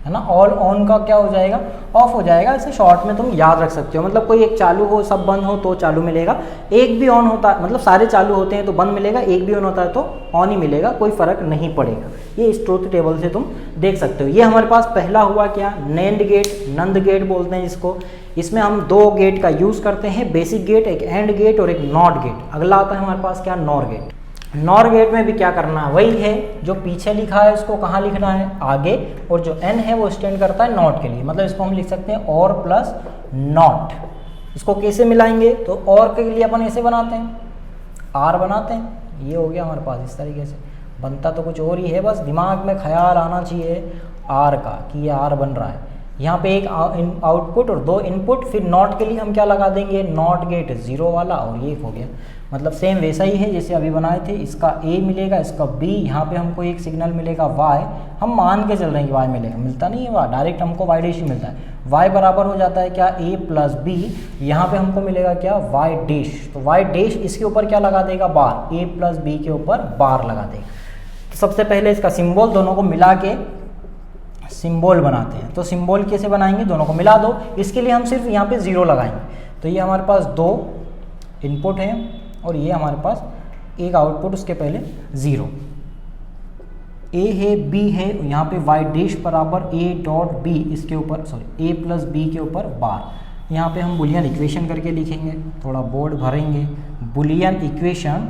S1: है ना। ऑल ऑन का क्या हो जाएगा, ऑफ हो जाएगा। इसे शॉर्ट में तुम याद रख सकते हो। मतलब कोई एक चालू हो सब बंद हो तो चालू मिलेगा, एक भी ऑन होता है मतलब सारे चालू होते हैं तो बंद मिलेगा, एक भी ऑन होता है तो ऑन ही मिलेगा, कोई फर्क नहीं पड़ेगा। ये इस ट्रूथ टेबल से तुम देख सकते हो। ये हमारे पास पहला हुआ क्या, नैंड गेट, नंद गेट बोलते हैं जिसको। इसमें हम दो गेट का यूज़ करते हैं, बेसिक गेट, एक एंड गेट और एक नॉट गेट। अगला आता है हमारे पास क्या, नॉर गेट। नॉर गेट में भी क्या करना है, वही है जो पीछे लिखा है उसको कहाँ लिखना है, आगे, और जो एन है वो स्टैंड करता है नॉट के लिए। मतलब इसको हम लिख सकते हैं और प्लस नॉट। इसको कैसे मिलाएंगे, तो और के लिए अपन ऐसे बनाते हैं, आर बनाते हैं। ये हो गया हमारे पास इस तरीके से, बनता तो कुछ और ही है, बस दिमाग में ख्याल आना चाहिए आर का कि ये आर बन रहा है। यहाँ पे एक आउटपुट और दो इनपुट, फिर नॉट के लिए हम क्या लगा देंगे, नॉट गेट 0 वाला, और ये हो गया। मतलब सेम वैसा ही है जैसे अभी बनाए थे। इसका A मिलेगा, इसका B, यहाँ पे हमको एक सिग्नल मिलेगा Y। हम मान के चल रहे हैं कि Y मिलेगा, मिलता नहीं है Y, डायरेक्ट हमको Y डैश ही मिलता है। Y बराबर हो जाता है क्या, A प्लस B, यहाँ पे हमको मिलेगा क्या, Y डैश। तो Y डैश इसके ऊपर क्या लगा देगा, बार, A प्लस B के ऊपर बार लगा देगा। तो सबसे पहले इसका सिम्बॉल, दोनों को मिला के सिम्बॉल बनाते हैं। तो सिम्बॉल कैसे बनाएंगे, दोनों को मिला दो। इसके लिए हम सिर्फ यहाँ पे 0 लगाएंगे। तो ये हमारे पास 2 इनपुट हैं और ये हमारे पास एक आउटपुट, उसके पहले 0। A है, B है, यहाँ पे y डैश बराबर A डॉट B, इसके ऊपर A प्लस B के ऊपर बार। यहाँ पे हम बुलियन इक्वेशन करके लिखेंगे, थोड़ा बोर्ड भरेंगे। बुलियन इक्वेशन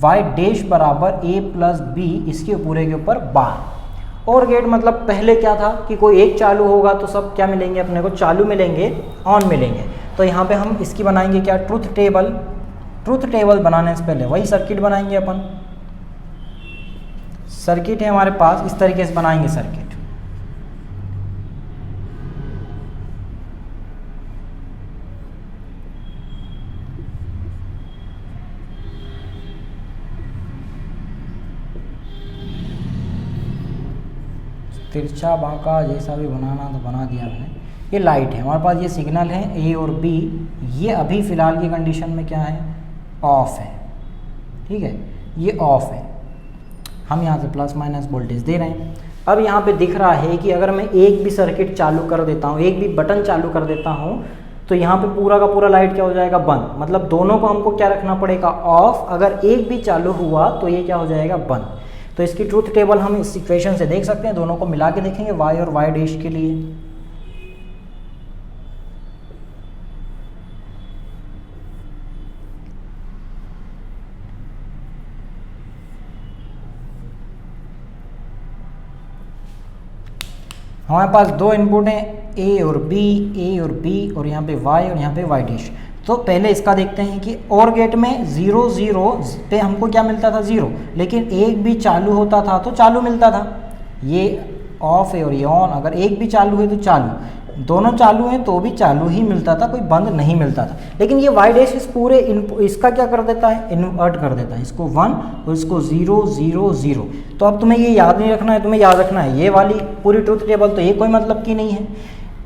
S1: y डैश बराबर A प्लस B, इसके पूरे के ऊपर बार। और गेट मतलब पहले क्या था कि कोई एक चालू होगा तो सब क्या मिलेंगे अपने को, चालू मिलेंगे, ऑन मिलेंगे। तो यहाँ पे हम इसकी बनाएंगे क्या, ट्रूथ टेबल। ट्रूथ टेबल बनाने से पहले वही सर्किट बनाएंगे अपन। सर्किट है हमारे पास, इस तरीके से बनाएंगे सर्किट। तिरछा बांका जैसा भी बनाना तो बना दिया मैंने। ये लाइट है हमारे पास, ये सिग्नल है A और B। ये अभी फ़िलहाल की कंडीशन में क्या है, ऑफ है, ठीक है, ये ऑफ है। हम यहाँ से प्लस माइनस वोल्टेज दे रहे हैं। अब यहाँ पे दिख रहा है कि अगर मैं एक भी सर्किट चालू कर देता हूँ, एक भी बटन चालू कर देता हूँ, तो यहाँ पे पूरा का पूरा लाइट क्या हो जाएगा, बंद। मतलब दोनों को हमको क्या रखना पड़ेगा, ऑफ। अगर एक भी चालू हुआ तो ये क्या हो जाएगा, बंद। तो इसकी ट्रूथ टेबल हम इस इक्वेशन से देख सकते हैं, दोनों को मिला के देखेंगे y और y डैश के लिए। हमारे पास दो इनपुट हैं, A और B और यहाँ पे y और यहाँ पे y डैश। तो पहले इसका देखते हैं कि और गेट में 0 0 पे हमको क्या मिलता था, 0, लेकिन एक भी चालू होता था तो चालू मिलता था। ये ऑफ है और ये ऑन, अगर एक भी चालू है तो चालू, दोनों चालू हैं तो भी चालू ही मिलता था, कोई बंद नहीं मिलता था। लेकिन ये y डैश इस पूरे इसका क्या कर देता है, इन्वर्ट कर देता है, इसको 1 और इसको 0 0 0। तो अब तुम्हें ये याद नहीं रखना है, तुम्हें याद रखना है ये वाली पूरी ट्रूथ टेबल, तो ये कोई मतलब की नहीं है,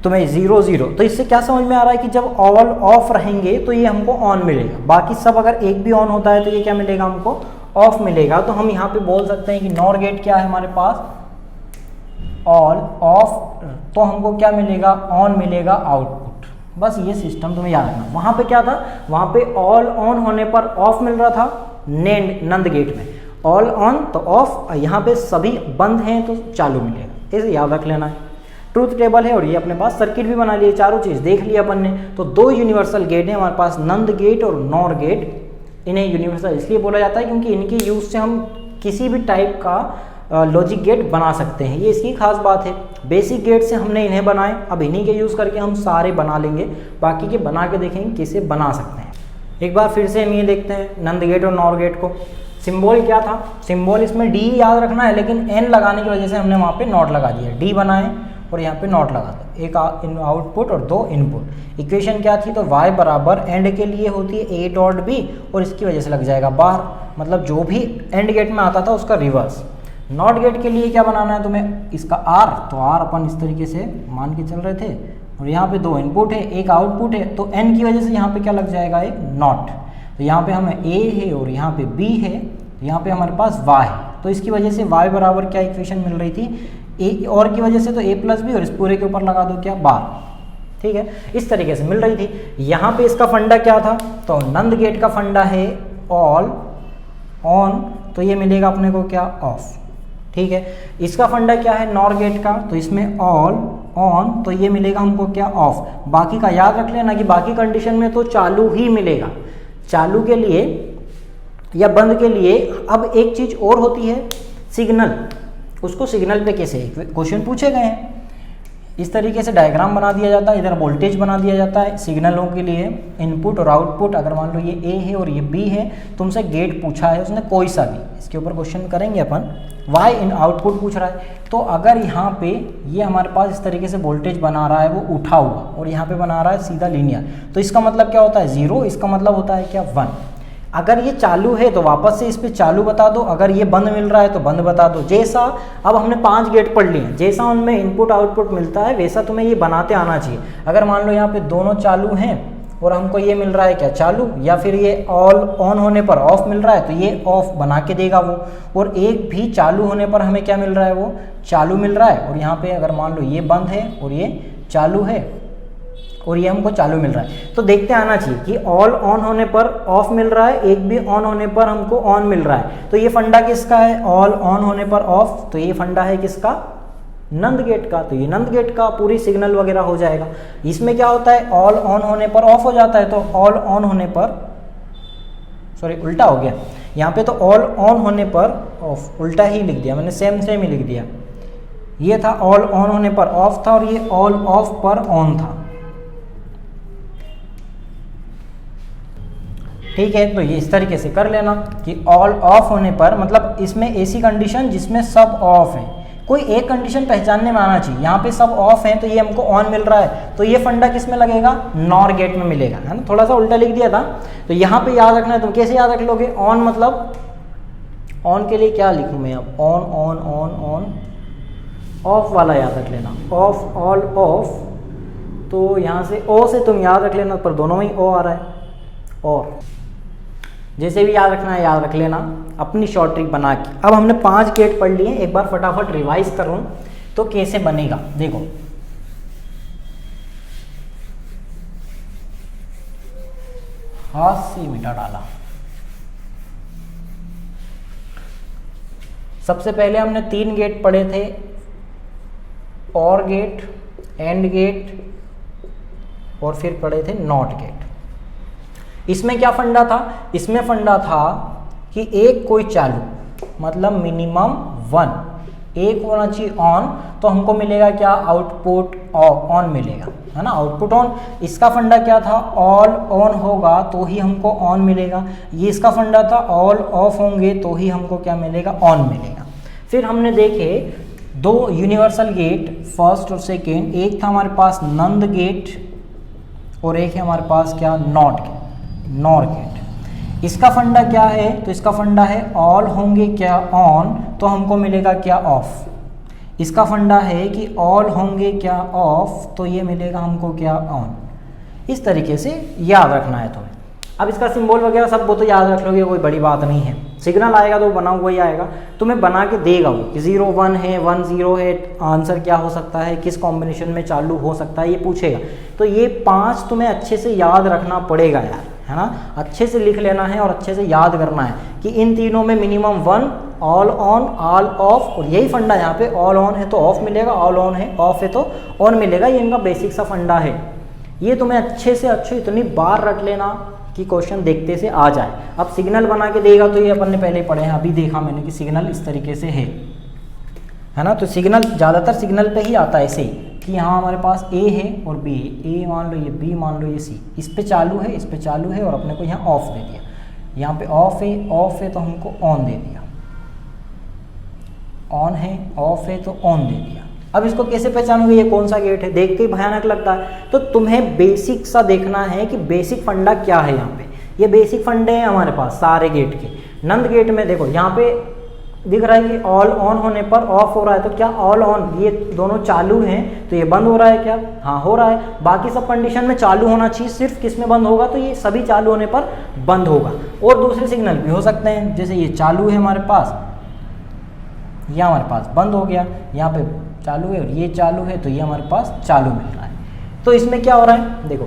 S1: तुम्हें 0 0। तो इससे क्या समझ में आ रहा है कि जब ऑल ऑफ रहेंगे तो ये हमको ऑन मिलेगा, बाकी सब अगर एक भी ऑन होता है तो ये क्या मिलेगा हमको, ऑफ मिलेगा। तो हम यहाँ पे बोल सकते हैं कि नॉर गेट क्या है हमारे पास, ऑल ऑफ, तो हमको क्या मिलेगा, ऑन मिलेगा आउटपुट। बस ये सिस्टम तुम्हें याद रखना। वहाँ पे क्या था, वहाँ पे ऑल ऑन होने पर ऑफ मिल रहा था, नंद गेट में ऑल ऑन तो ऑफ, यहाँ पे सभी बंद हैं तो चालू मिलेगा। ऐसे याद रख लेना है। ट्रूथ टेबल है और ये अपने पास सर्किट भी बना लिए, चारों चीज़ देख लिया अपन ने। तो दो यूनिवर्सल गेट हैं हमारे पास, नंद गेट और नॉर गेट। इन्हें यूनिवर्सल इसलिए बोला जाता है क्योंकि इनके यूज़ से हम किसी भी टाइप का लॉजिक गेट बना सकते हैं, ये इसकी खास बात है। बेसिक गेट से हमने इन्हें बनाए, अब इन्हीं के यूज़ करके हम सारे बना लेंगे, बाकी के बना के देखेंगे किसे बना सकते हैं। एक बार फिर से हम ये देखते हैं नंद गेट और नॉर गेट को। सिंबल क्या था, सिंबल इसमें डी याद रखना है, लेकिन एन लगाने की वजह से हमने वहाँ पे नॉट लगा दिया, डी बनाए और यहाँ पे नॉट लगा दो, एक आउटपुट और 2 इनपुट। इक्वेशन क्या थी, तो y बराबर एंड के लिए होती है a डॉट b और इसकी वजह से लग जाएगा बाहर, मतलब जो भी एंड गेट में आता था उसका रिवर्स। नॉट गेट के लिए क्या बनाना है तुम्हें, इसका r, तो r अपन इस तरीके से मान के चल रहे थे और यहाँ पे 2 इनपुट है, एक आउटपुट है, तो n की वजह से यहाँ पे क्या लग जाएगा, एक नॉट। तो यहाँ पे हमें a है और यहाँ पे b है, यहाँ पे हमारे पास y है, तो इसकी वजह से y बराबर क्या इक्वेशन मिल रही थी, ए और की वजह से तो a प्लस बी और इस पूरे के ऊपर लगा दो क्या, बार। ठीक है, इस तरीके से मिल रही थी। यहाँ पे इसका फंडा क्या था, तो नंद गेट का फंडा है ऑल ऑन, तो ये मिलेगा अपने को क्या, ऑफ। ठीक है, इसका फंडा क्या है नॉर गेट का, तो इसमें ऑल ऑन, तो ये मिलेगा हमको क्या, ऑफ। बाकी का याद रख लेना कि बाकी कंडीशन में तो चालू ही मिलेगा, चालू के लिए या बंद के लिए। अब एक चीज और होती है सिग्नल, उसको सिग्नल पे कैसे क्वेश्चन पूछे गए हैं, इस तरीके से डायग्राम बना दिया जाता है, इधर वोल्टेज बना दिया जाता है सिग्नलों के लिए, इनपुट और आउटपुट। अगर मान लो ये ए है और ये बी है, तुमसे गेट पूछा है उसने कोई सा भी, इसके ऊपर क्वेश्चन करेंगे अपन। वाई इन आउटपुट पूछ रहा है, तो अगर यहाँ पे ये हमारे पास इस तरीके से वोल्टेज बना रहा है वो उठा हुआ और यहाँ पे बना रहा है सीधा लीनियर, तो इसका मतलब क्या होता है 0, इसका मतलब होता है क्या 1। अगर ये चालू है तो वापस से इस पे चालू बता दो, अगर ये बंद मिल रहा है तो बंद बता दो। जैसा अब हमने 5 गेट पढ़ लिए हैं, जैसा उनमें इनपुट आउटपुट मिलता है वैसा तुम्हें ये बनाते आना चाहिए। अगर मान लो यहाँ पे दोनों चालू हैं और हमको ये मिल रहा है क्या, चालू, या फिर ये ऑल ऑन होने पर ऑफ मिल रहा है, तो ये ऑफ बना के देगा वो। और एक भी चालू होने पर हमें क्या मिल रहा है, वो चालू मिल रहा है। और यहाँ पे अगर मान लो ये बंद है और ये चालू है और ये हमको चालू मिल रहा है, तो देखते आना चाहिए कि ऑल ऑन होने पर ऑफ मिल रहा है, एक भी ऑन होने पर हमको ऑन मिल रहा है। तो ये फंडा किसका है, ऑल ऑन होने पर ऑफ, तो ये फंडा है किसका, नंद गेट का। तो ये नंद गेट का पूरी सिग्नल वगैरह हो जाएगा। इसमें क्या होता है, ऑल ऑन होने पर ऑफ हो जाता है, तो ऑल ऑन होने पर, सॉरी उल्टा हो गया यहाँ पे, तो ऑल ऑन होने पर ऑफ, उल्टा ही लिख दिया मैंने, सेम ही लिख दिया। ये था ऑल ऑन होने पर ऑफ था और ये ऑल ऑफ पर ऑन था। ठीक है, तो ये इस तरीके से कर लेना कि ऑल ऑफ होने पर, मतलब इसमें ऐसी कंडीशन जिसमें सब ऑफ है, कोई एक कंडीशन पहचानने में आना चाहिए। यहाँ पे सब ऑफ है तो ये हमको ऑन मिल रहा है, तो ये फंडा किस में लगेगा, नॉर गेट में मिलेगा, है ना। थोड़ा सा उल्टा लिख दिया था, तो यहाँ पे याद रखना है। तुम कैसे याद रख लोगे, ऑन मतलब ऑन के लिए क्या लिखूँ मैं अब, on on on on, of वाला याद रख लेना, ऑफ ऑल ऑफ। तो यहाँ से ओ से तुम याद रख लेना, पर दोनों में ही ओ आ रहा है, और जैसे भी याद रखना है याद रख लेना अपनी शॉर्ट ट्रिक बना के। अब हमने 5 गेट पढ़ लिए, एक बार फटाफट रिवाइज करूं तो कैसे बनेगा। देखो हाथ से मीटर डाला। सबसे पहले हमने 3 गेट पढ़े थे, और गेट, एंड गेट, और फिर पढ़े थे नॉट गेट। इसमें क्या फंडा था, इसमें फंडा था कि एक कोई चालू, मतलब मिनिमम 1, एक होना चाहिए ऑन, तो हमको मिलेगा क्या, आउटपुट ऑन मिलेगा, है ना, आउटपुट ऑन। इसका फंडा क्या था, ऑल ऑन होगा तो ही हमको ऑन मिलेगा। ये इसका फंडा था, ऑल ऑफ होंगे तो ही हमको क्या मिलेगा, ऑन मिलेगा। फिर हमने देखे 2 यूनिवर्सल गेट, फर्स्ट और सेकेंड, एक था हमारे पास नंद गेट और एक है हमारे पास क्या, नॉर गेट। इसका फंडा क्या है, तो इसका फंडा है ऑल होंगे क्या, ऑन, तो हमको मिलेगा क्या, ऑफ। इसका फंडा है कि ऑल होंगे क्या, ऑफ, तो ये मिलेगा हमको क्या, ऑन। इस तरीके से याद रखना है तुम्हें। अब इसका सिंबल वगैरह सब वो तो याद रख लोगे, कोई बड़ी बात नहीं है। सिग्नल आएगा तो बना हुआ ही आएगा, तुम्हें बना के देगा वो कि 0 1 है, 1 0 है, आंसर क्या हो सकता है, किस कॉम्बिनेशन में चालू हो सकता है, ये पूछेगा। तो ये 5 तुम्हें अच्छे से याद रखना पड़ेगा यार, है ना, अच्छे से लिख लेना है और अच्छे से याद करना है कि इन तीनों में minimum 1, all on, all of, और यही फंडा यहाँ पे, ऑल ऑन है तो ऑफ मिलेगा, ऑल ऑन है ऑफ है तो ऑन मिलेगा। ये इनका बेसिक सा फंडा है। ये तुम्हें अच्छे से अच्छे इतनी बार रट लेना कि क्वेश्चन देखते से आ जाए। अब सिग्नल बना के देगा तो ये अपन ने पहले पढ़े हैं, अभी देखा मैंने कि सिग्नल इस तरीके से है ना। तो सिग्नल ज़्यादातर सिग्नल पे ही आता है ऐसे ही कि यहाँ हमारे पास ए है और बी है, ए मान लो, ये बी मान लो, ये सी, इस पे चालू है, इस पे चालू है, और अपने को यहाँ ऑफ दे दिया, यहाँ पे ऑफ है तो हमको ऑन दे दिया, ऑन है, ऑफ है तो ऑन दे दिया। अब इसको कैसे पहचानोगे ये कौन सा गेट है? देख के भयानक लगता है, तो तुम्हें बेसिक सा देखना है कि बेसिक फंडा क्या है। यहाँ पे ये बेसिक फंडे हैं हमारे पास सारे गेट के। नंद गेट में देखो यहाँ पे दिख रहा है कि ऑल ऑन होने पर ऑफ हो रहा है, तो क्या ऑल ऑन ये दोनों चालू हैं तो ये बंद हो रहा है क्या? हाँ हो रहा है। बाकी सब कंडीशन में चालू होना चाहिए, सिर्फ किस में बंद होगा? तो ये सभी चालू होने पर बंद होगा। और दूसरे सिग्नल भी हो सकते हैं, जैसे ये चालू है हमारे पास, ये हमारे पास बंद हो गया, यहाँ पे चालू है और ये चालू है तो ये हमारे पास चालू मिल रहा है। तो इसमें क्या हो रहा है देखो,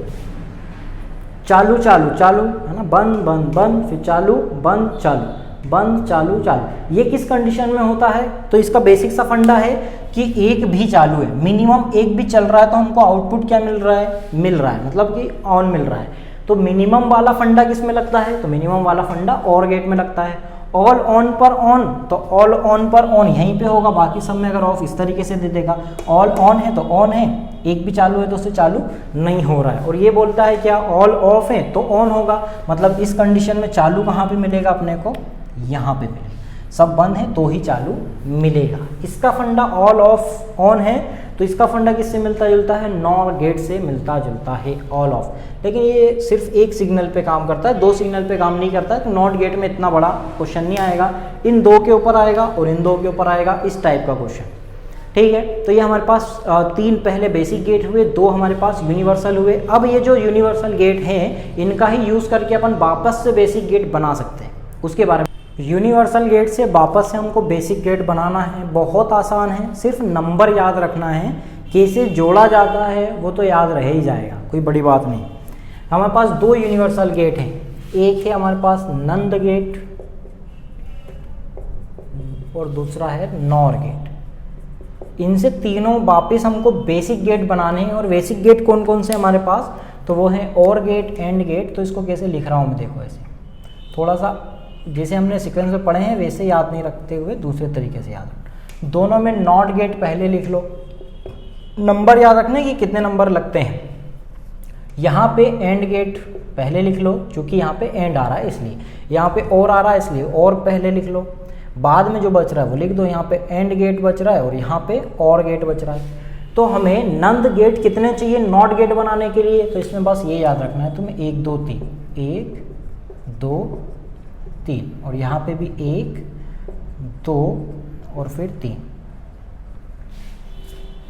S1: चालू चालू चालू है ना, बंद बंद बंद, फिर चालू बंद चालू, बंद चालू चालू। ये किस कंडीशन में होता है? तो इसका बेसिक सा फंडा है कि एक भी चालू है, मिनिमम एक भी चल रहा है तो हमको आउटपुट क्या मिल रहा है? मिल रहा है, मतलब कि ऑन मिल रहा है। तो मिनिमम वाला फंडा किस में लगता है? तो मिनिमम वाला फंडा और गेट में लगता है। ऑल ऑन पर ऑन, तो ऑल ऑन पर ऑन यहीं पे होगा, बाकी सब में अगर ऑफ इस तरीके से दे देगा। ऑल ऑन है तो ऑन है, एक भी चालू है तो उससे चालू नहीं हो रहा है। और ये बोलता है क्या? ऑल ऑफ है तो ऑन होगा, मतलब इस कंडीशन में चालू कहाँ पे मिलेगा अपने को? यहाँ पे मिलेगा। सब बंद है तो ही चालू मिलेगा। इसका फंडा ऑल ऑफ ऑन है, तो इसका फंडा किससे मिलता जुलता है? नॉर गेट से मिलता जुलता है ऑल ऑफ। लेकिन ये सिर्फ एक सिग्नल पे काम करता है, दो सिग्नल पे काम नहीं करता है, तो नॉट गेट में इतना बड़ा क्वेश्चन नहीं आएगा। इन दो के ऊपर आएगा और इन दो के ऊपर आएगा, इस टाइप का क्वेश्चन। ठीक है, तो ये हमारे पास तीन पहले बेसिक गेट हुए, दो हमारे पास यूनिवर्सल हुए। अब ये जो यूनिवर्सल गेट हैं इनका ही यूज़ करके अपन वापस से बेसिक गेट बना सकते हैं, उसके बारे में। यूनिवर्सल गेट से वापस से हमको बेसिक गेट बनाना है, बहुत आसान है, सिर्फ नंबर याद रखना है, कैसे जोड़ा जाता है वो तो याद रह ही जाएगा, कोई बड़ी बात नहीं। हमारे पास दो यूनिवर्सल गेट हैं, एक है हमारे पास नंद गेट और दूसरा है नॉर गेट। इनसे तीनों वापस हमको बेसिक गेट बनाने हैं। और बेसिक गेट कौन कौन से हमारे पास? तो वो है और गेट, एंड गेट। तो इसको कैसे लिख रहा हूँ मैं, देखो ऐसे थोड़ा सा जैसे हमने सीक्वेंस में पढ़े हैं वैसे याद नहीं रखते हुए दूसरे तरीके से याद रख। दोनों में नॉट गेट पहले लिख लो, नंबर याद रखने कि कितने नंबर लगते हैं। यहाँ पे एंड गेट पहले लिख लो, क्योंकि यहाँ पे एंड आ रहा है इसलिए, यहाँ पे और आ रहा है इसलिए और पहले लिख लो। बाद में जो बच रहा है वो लिख दो, यहाँ पे एंड गेट बच रहा है और यहाँ पे और गेट बच रहा है। तो हमें नंद गेट कितने चाहिए नॉट गेट बनाने के लिए? तो इसमें बस ये याद रखना है तुम्हें, 1 2 3, 1 2 3, और यहाँ पे भी 1 2 और फिर 3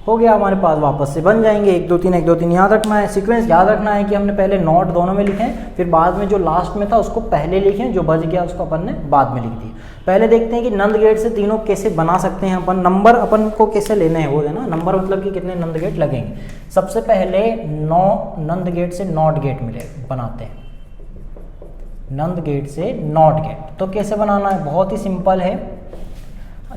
S1: हो गया हमारे पास। वापस से बन जाएंगे 1 2 3 1 2 3। याद रखना है, सीक्वेंस याद रखना है कि हमने पहले नॉट दोनों में लिखे, फिर बाद में जो लास्ट में था उसको पहले लिखे, जो बच गया उसको अपन ने बाद में लिख दिया। पहले देखते हैं कि नंद गेट से तीनों कैसे बना सकते हैं अपन। नंबर अपन को कैसे लेने हैं वो है ना, नंबर मतलब कि कितने नंद गेट लगेंगे। सबसे पहले 9 नंद गेट से नॉट गेट मिले बनाते हैं, नंद गेट से नॉट गेट। तो कैसे बनाना है? बहुत ही सिंपल है।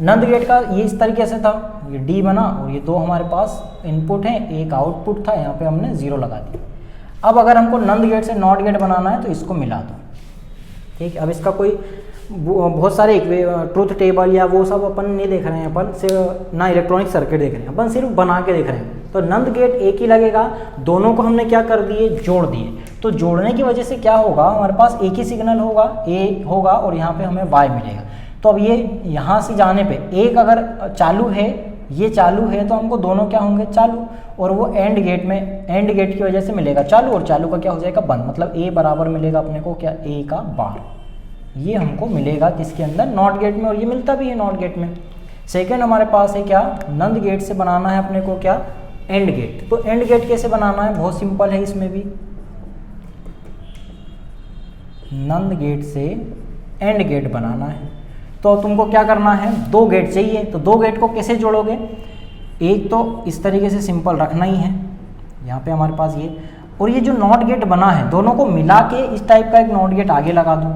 S1: नंद गेट का ये इस तरीके से था, ये डी बना और ये दो हमारे पास इनपुट हैं, एक आउटपुट था, यहाँ पे हमने 0 लगा दिया। अब अगर हमको नंद गेट से नॉट गेट बनाना है तो इसको मिला दो। ठीक है, अब इसका कोई बहुत सारे ट्रूथ टेबल या वो सब अपन नहीं देख रहे हैं, अपन सिर्फ ना इलेक्ट्रॉनिक सर्किट देख रहे हैं, अपन सिर्फ बना के देख रहे हैं। तो नंद गेट एक ही लगेगा, दोनों को हमने क्या कर दिए? जोड़ दिए। तो जोड़ने की वजह से क्या होगा? हमारे पास एक ही सिग्नल होगा, ए होगा और यहाँ पे हमें वाई मिलेगा। तो अब ये यहाँ से जाने पे एक अगर चालू है, ये चालू है, तो हमको दोनों क्या होंगे? चालू। और वो एंड गेट में, एंड गेट की वजह से मिलेगा चालू, और चालू का क्या हो जाएगा? बंद। मतलब ए बराबर मिलेगा अपने को क्या? ए का बार। ये हमको मिलेगा किसके अंदर? नॉट गेट में, और ये मिलता भी है नॉट गेट में। सेकेंड हमारे पास है क्या? नंद गेट से बनाना है अपने को क्या? AND gate. तो एंड गेट कैसे बनाना है? बहुत सिंपल है, इसमें भी नंद गेट से एंड गेट बनाना है। तो तुमको क्या करना है? 2 गेट चाहिए, तो 2 गेट को कैसे जोड़ोगे? एक तो इस तरीके से सिंपल रखना ही है, यहाँ पे हमारे पास ये, और ये जो नॉट गेट बना है दोनों को मिला के इस टाइप का एक नॉट गेट आगे लगा दो।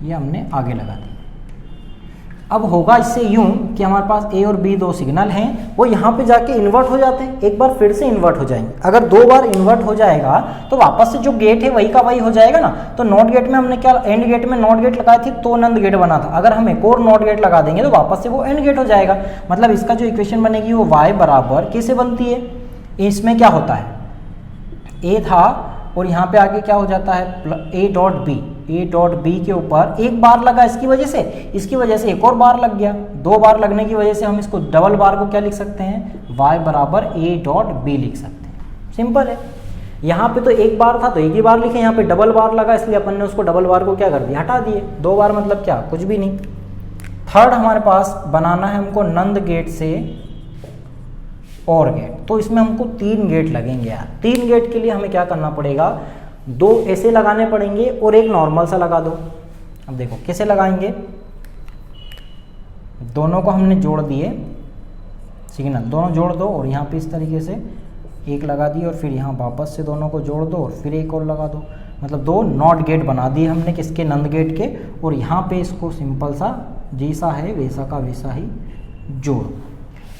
S1: ये हमने आगे लगा दिया। अब होगा इससे यूं कि हमारे पास ए और बी दो सिग्नल हैं, वो यहाँ पे जाके इन्वर्ट हो जाते हैं, एक बार फिर से इन्वर्ट हो जाएंगे। अगर दो बार इन्वर्ट हो जाएगा तो वापस से जो गेट है वही का वही हो जाएगा ना। तो नॉट गेट में हमने क्या, एंड गेट में नॉट गेट लगाए थे तो नंद गेट बना था, अगर हम एक और नॉट गेट लगा देंगे तो वापस से वो एंड गेट हो जाएगा। मतलब इसका जो इक्वेशन बनेगी वो y बराबर कैसे बनती है, इसमें क्या होता है, ए था और यहाँ पे आगे क्या हो जाता है ए डॉट बी के ऊपर एक बार लगा, इसकी वजह से एक और बार लग गया, दो बार लगने की वजह से हम इसको डबल बार को क्या लिख सकते हैं, y बराबर ए डॉट बी लिख सकते हैं। सिंपल है। यहाँ पे तो एक बार था तो एक ही बार लिखे, यहाँ पे डबल बार लगा इसलिए अपन ने उसको डबल बार को क्या कर दिया, हटा दिए। दो बार मतलब क्या, कुछ भी नहीं। थर्ड हमारे पास बनाना है हमको नंद गेट से और गेट, तो इसमें हमको 3 गेट लगेंगे यार। 3 गेट के लिए हमें क्या करना पड़ेगा, 2 ऐसे लगाने पड़ेंगे और एक नॉर्मल सा लगा दो। अब देखो कैसे लगाएंगे, दोनों को हमने जोड़ दिए सिग्नल, दोनों जोड़ दो और यहाँ पे इस तरीके से एक लगा दी और फिर यहाँ वापस से दोनों को जोड़ दो और फिर एक और लगा दो। मतलब 2 नॉट गेट बना दिए हमने किसके, नंद गेट के। और यहाँ पे इसको सिंपल सा जैसा है वैसा का वैसा ही जोड़।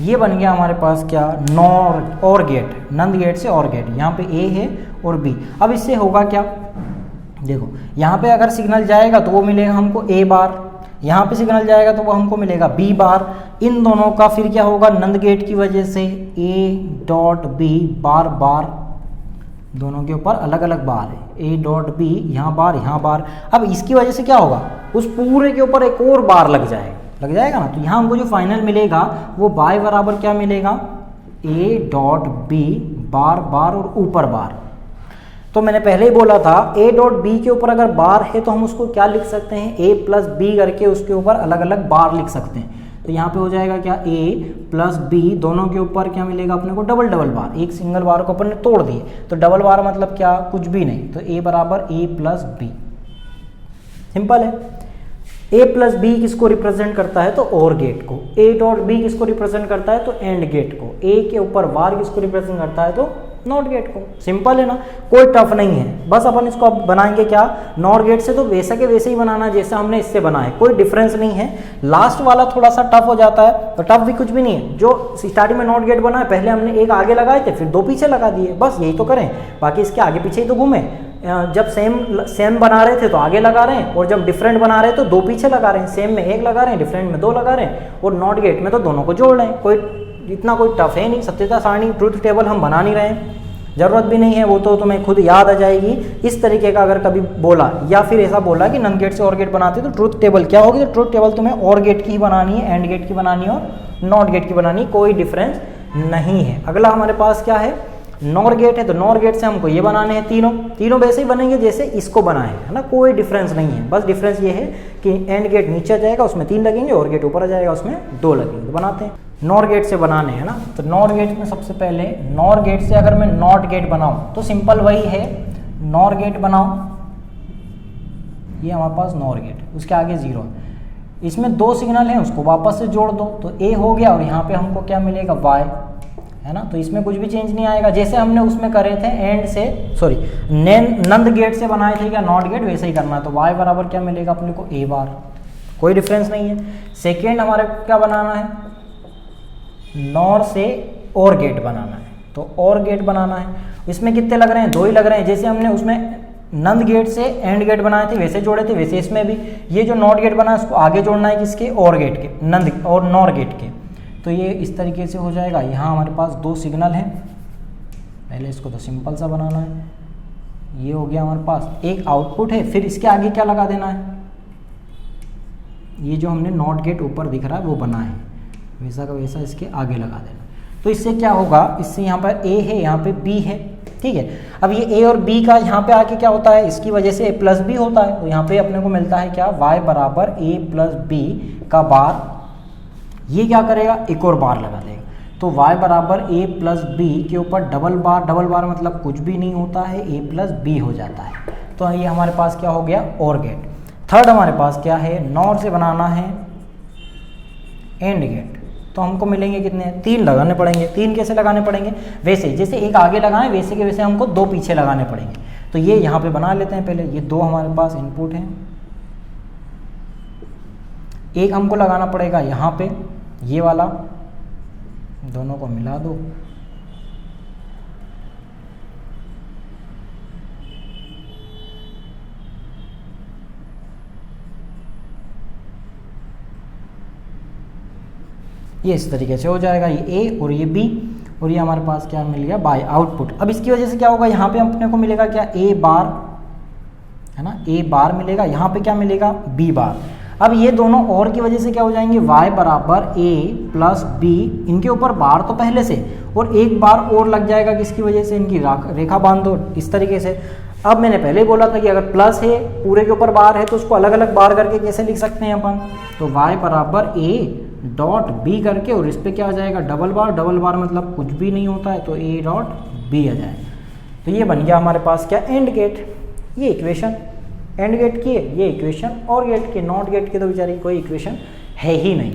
S1: ये बन गया हमारे पास क्या, नॉर और गेट, नंद गेट से और गेट। यहाँ पे ए है और बी। अब इससे होगा क्या, देखो यहाँ पे अगर सिग्नल जाएगा तो वो मिलेगा हमको ए बार, यहाँ पे सिग्नल जाएगा तो वो हमको मिलेगा बी बार। इन दोनों का फिर क्या होगा, नंद गेट की वजह से ए डॉट बी बार बार, दोनों के ऊपर अलग अलग बार है, ए डॉट बी यहाँ बार। अब इसकी वजह से क्या होगा, उस पूरे के ऊपर एक और बार लग जाएगा ना। तो यहाँ हमको जो फाइनल मिलेगा वो y बराबर क्या मिलेगा, ए डॉट बी बार बार और ऊपर बार। तो मैंने पहले ही बोला था ए डॉट बी के ऊपर अगर बार है तो हम उसको क्या लिख सकते हैं, ए प्लस बी करके उसके ऊपर अलग अलग बार लिख सकते हैं। तो यहाँ पे हो जाएगा क्या, ए प्लस बी, दोनों के ऊपर क्या मिलेगा अपने को, डबल बार। एक सिंगल बार को अपन ने तोड़ दिए तो डबल बार मतलब क्या, कुछ भी नहीं। तो ए बराबर ए प्लस बी, सिंपल है। ए प्लस बी किसको रिप्रेजेंट करता है, तो और गेट को। ए डॉट बी किसको रिप्रेजेंट करता है, तो एंड गेट को। ए के ऊपर बार किसको रिप्रेजेंट करता है, तो नॉट गेट को। सिंपल है ना, कोई टफ नहीं है। बस अपन इसको अब बनाएंगे क्या, नॉट गेट से तो वैसा के वैसे ही बनाना जैसा हमने इससे बनाया, कोई डिफरेंस नहीं है। लास्ट वाला थोड़ा सा टफ हो जाता है, तो टफ भी कुछ भी नहीं है। जो स्टार्टिंग में नॉट गेट बना है, पहले हमने एक आगे लगाए थे फिर 2 पीछे लगा दिए, बस यही तो करें। बाकी इसके आगे पीछे ही तो घूमे। जब सेम बना रहे थे तो आगे लगा रहे हैं, और जब डिफरेंट बना रहे हैं तो 2 पीछे लगा रहे हैं। सेम में 1 लगा रहे हैं, डिफरेंट में 2 लगा रहे हैं, और नॉट गेट में तो दोनों को जोड़ रहे हैं। कोई इतना कोई टफ है नहीं। सत्यता सारणी ट्रुथ टेबल हम बना नहीं रहे हैं, जरूरत भी नहीं है, वो तो तुम्हें खुद याद आ जाएगी। इस तरीके का अगर कभी बोला या फिर ऐसा बोला कि नंद गेट से और गेट बनाते तो ट्रुथ टेबल क्या होगी, तो ट्रुथ टेबल तुम्हें और गेट की ही बनानी है, एंड गेट की बनानी है और नॉट गेट की बनानी है, कोई डिफरेंस नहीं है। अगला हमारे पास क्या है, नॉर गेट है। तो नॉर गेट से हमको ये बनाने हैं, तीनों वैसे ही बनेंगे जैसे इसको बनाए है ना, कोई डिफरेंस नहीं है। बस डिफरेंस ये है कि एंड गेट नीचे आ जाएगा, उसमें 3 लगेंगे, और गेट ऊपर आ जाएगा, उसमें 2 लगेंगे। तो बनाते हैं, नॉर गेट से बनाने हैं ना। तो नॉर गेट में सबसे पहले, नॉर गेट से अगर मैं नॉट गेट बनाऊं तो सिंपल वही है, नॉर गेट बनाओ, ये हमारे पास नॉर गेट, उसके आगे 0। इसमें 2 सिग्नल हैं, उसको वापस से जोड़ दो तो ए हो गया, और यहाँ पे हमको क्या मिलेगा, वाई, है ना। तो इसमें कुछ भी चेंज नहीं आएगा, जैसे हमने उसमें करे थे एंड से, सॉरी नंद गेट से बनाए थे क्या नॉट गेट, वैसे ही करना है। तो y बराबर क्या मिलेगा अपने को, a बार, कोई डिफरेंस नहीं है। सेकेंड हमारे क्या बनाना है, नॉर से और गेट बनाना है। तो और गेट बनाना है, इसमें कितने लग रहे हैं, 2 ही लग रहे हैं। जैसे हमने उसमें नंद गेट से एंड गेट बनाए थे वैसे जोड़े थे, वैसे इसमें भी ये जो नॉट गेट बना है उसको आगे जोड़ना है किसके, और गेट के, नंद और नॉर गेट के। तो ये इस तरीके से हो जाएगा। यहाँ हमारे पास 2 सिग्नल हैं, पहले इसको तो सिंपल सा बनाना है। ये हो गया हमारे पास, एक आउटपुट है, फिर इसके आगे क्या लगा देना है, ये जो हमने नॉट गेट ऊपर दिख रहा है वो बना है, वैसा का वैसा इसके आगे लगा देना। तो इससे क्या होगा, इससे यहाँ पर a है, यहाँ पे b है, ठीक है। अब ये a और b का यहाँ पे आके क्या होता है, इसकी वजह से a प्लस b होता है। तो यहाँ पे अपने को मिलता है क्या, y बराबर a प्लस b का बार, ये क्या करेगा, एक और बार लगा देगा। तो y बराबर a प्लस बी के ऊपर डबल बार मतलब कुछ भी नहीं होता है, a प्लस बी हो जाता है। तो ये हमारे पास क्या हो गया, और गेट। थर्ड हमारे पास क्या है, नॉर से बनाना है एंड गेट। तो हमको मिलेंगे कितने, 3 लगाने पड़ेंगे। 3 कैसे लगाने पड़ेंगे, वैसे जैसे एक आगे लगाएं वैसे के वैसे हमको 2 पीछे लगाने पड़ेंगे। तो ये यहाँ पे बना लेते हैं पहले, ये 2 हमारे पास इनपुट हैं, एक हमको लगाना पड़ेगा यहाँ पे, ये वाला, दोनों को मिला दो, ये इस तरीके से हो जाएगा, ये ए और ये बी, और ये हमारे पास क्या मिल गया, बाय आउटपुट। अब इसकी वजह से क्या होगा, यहाँ पे अपने को मिलेगा क्या, ए बार, है ना, ए बार मिलेगा, यहाँ पे क्या मिलेगा, बी बार। अब ये दोनों और की वजह से क्या हो जाएंगे, y बराबर ए प्लस बी, इनके ऊपर बार तो पहले से, और एक बार और लग जाएगा किसकी वजह से, इनकी रेखा बांध दो इस तरीके से। अब मैंने पहले बोला था कि अगर प्लस है पूरे के ऊपर बार है तो उसको अलग अलग बार करके कैसे लिख सकते हैं अपन, तो y बराबर ए डॉट बी करके, और इस पर क्या आ जाएगा, डबल बार, डबल बार मतलब कुछ भी नहीं होता है तो ए डॉट बी आ जाएगा। तो ये बन गया हमारे पास क्या, एंड गेट। ये इक्वेशन एंड गेट की है, ये इक्वेशन और गेट की, नॉट गेट की तो बेचारी कोई इक्वेशन है ही नहीं।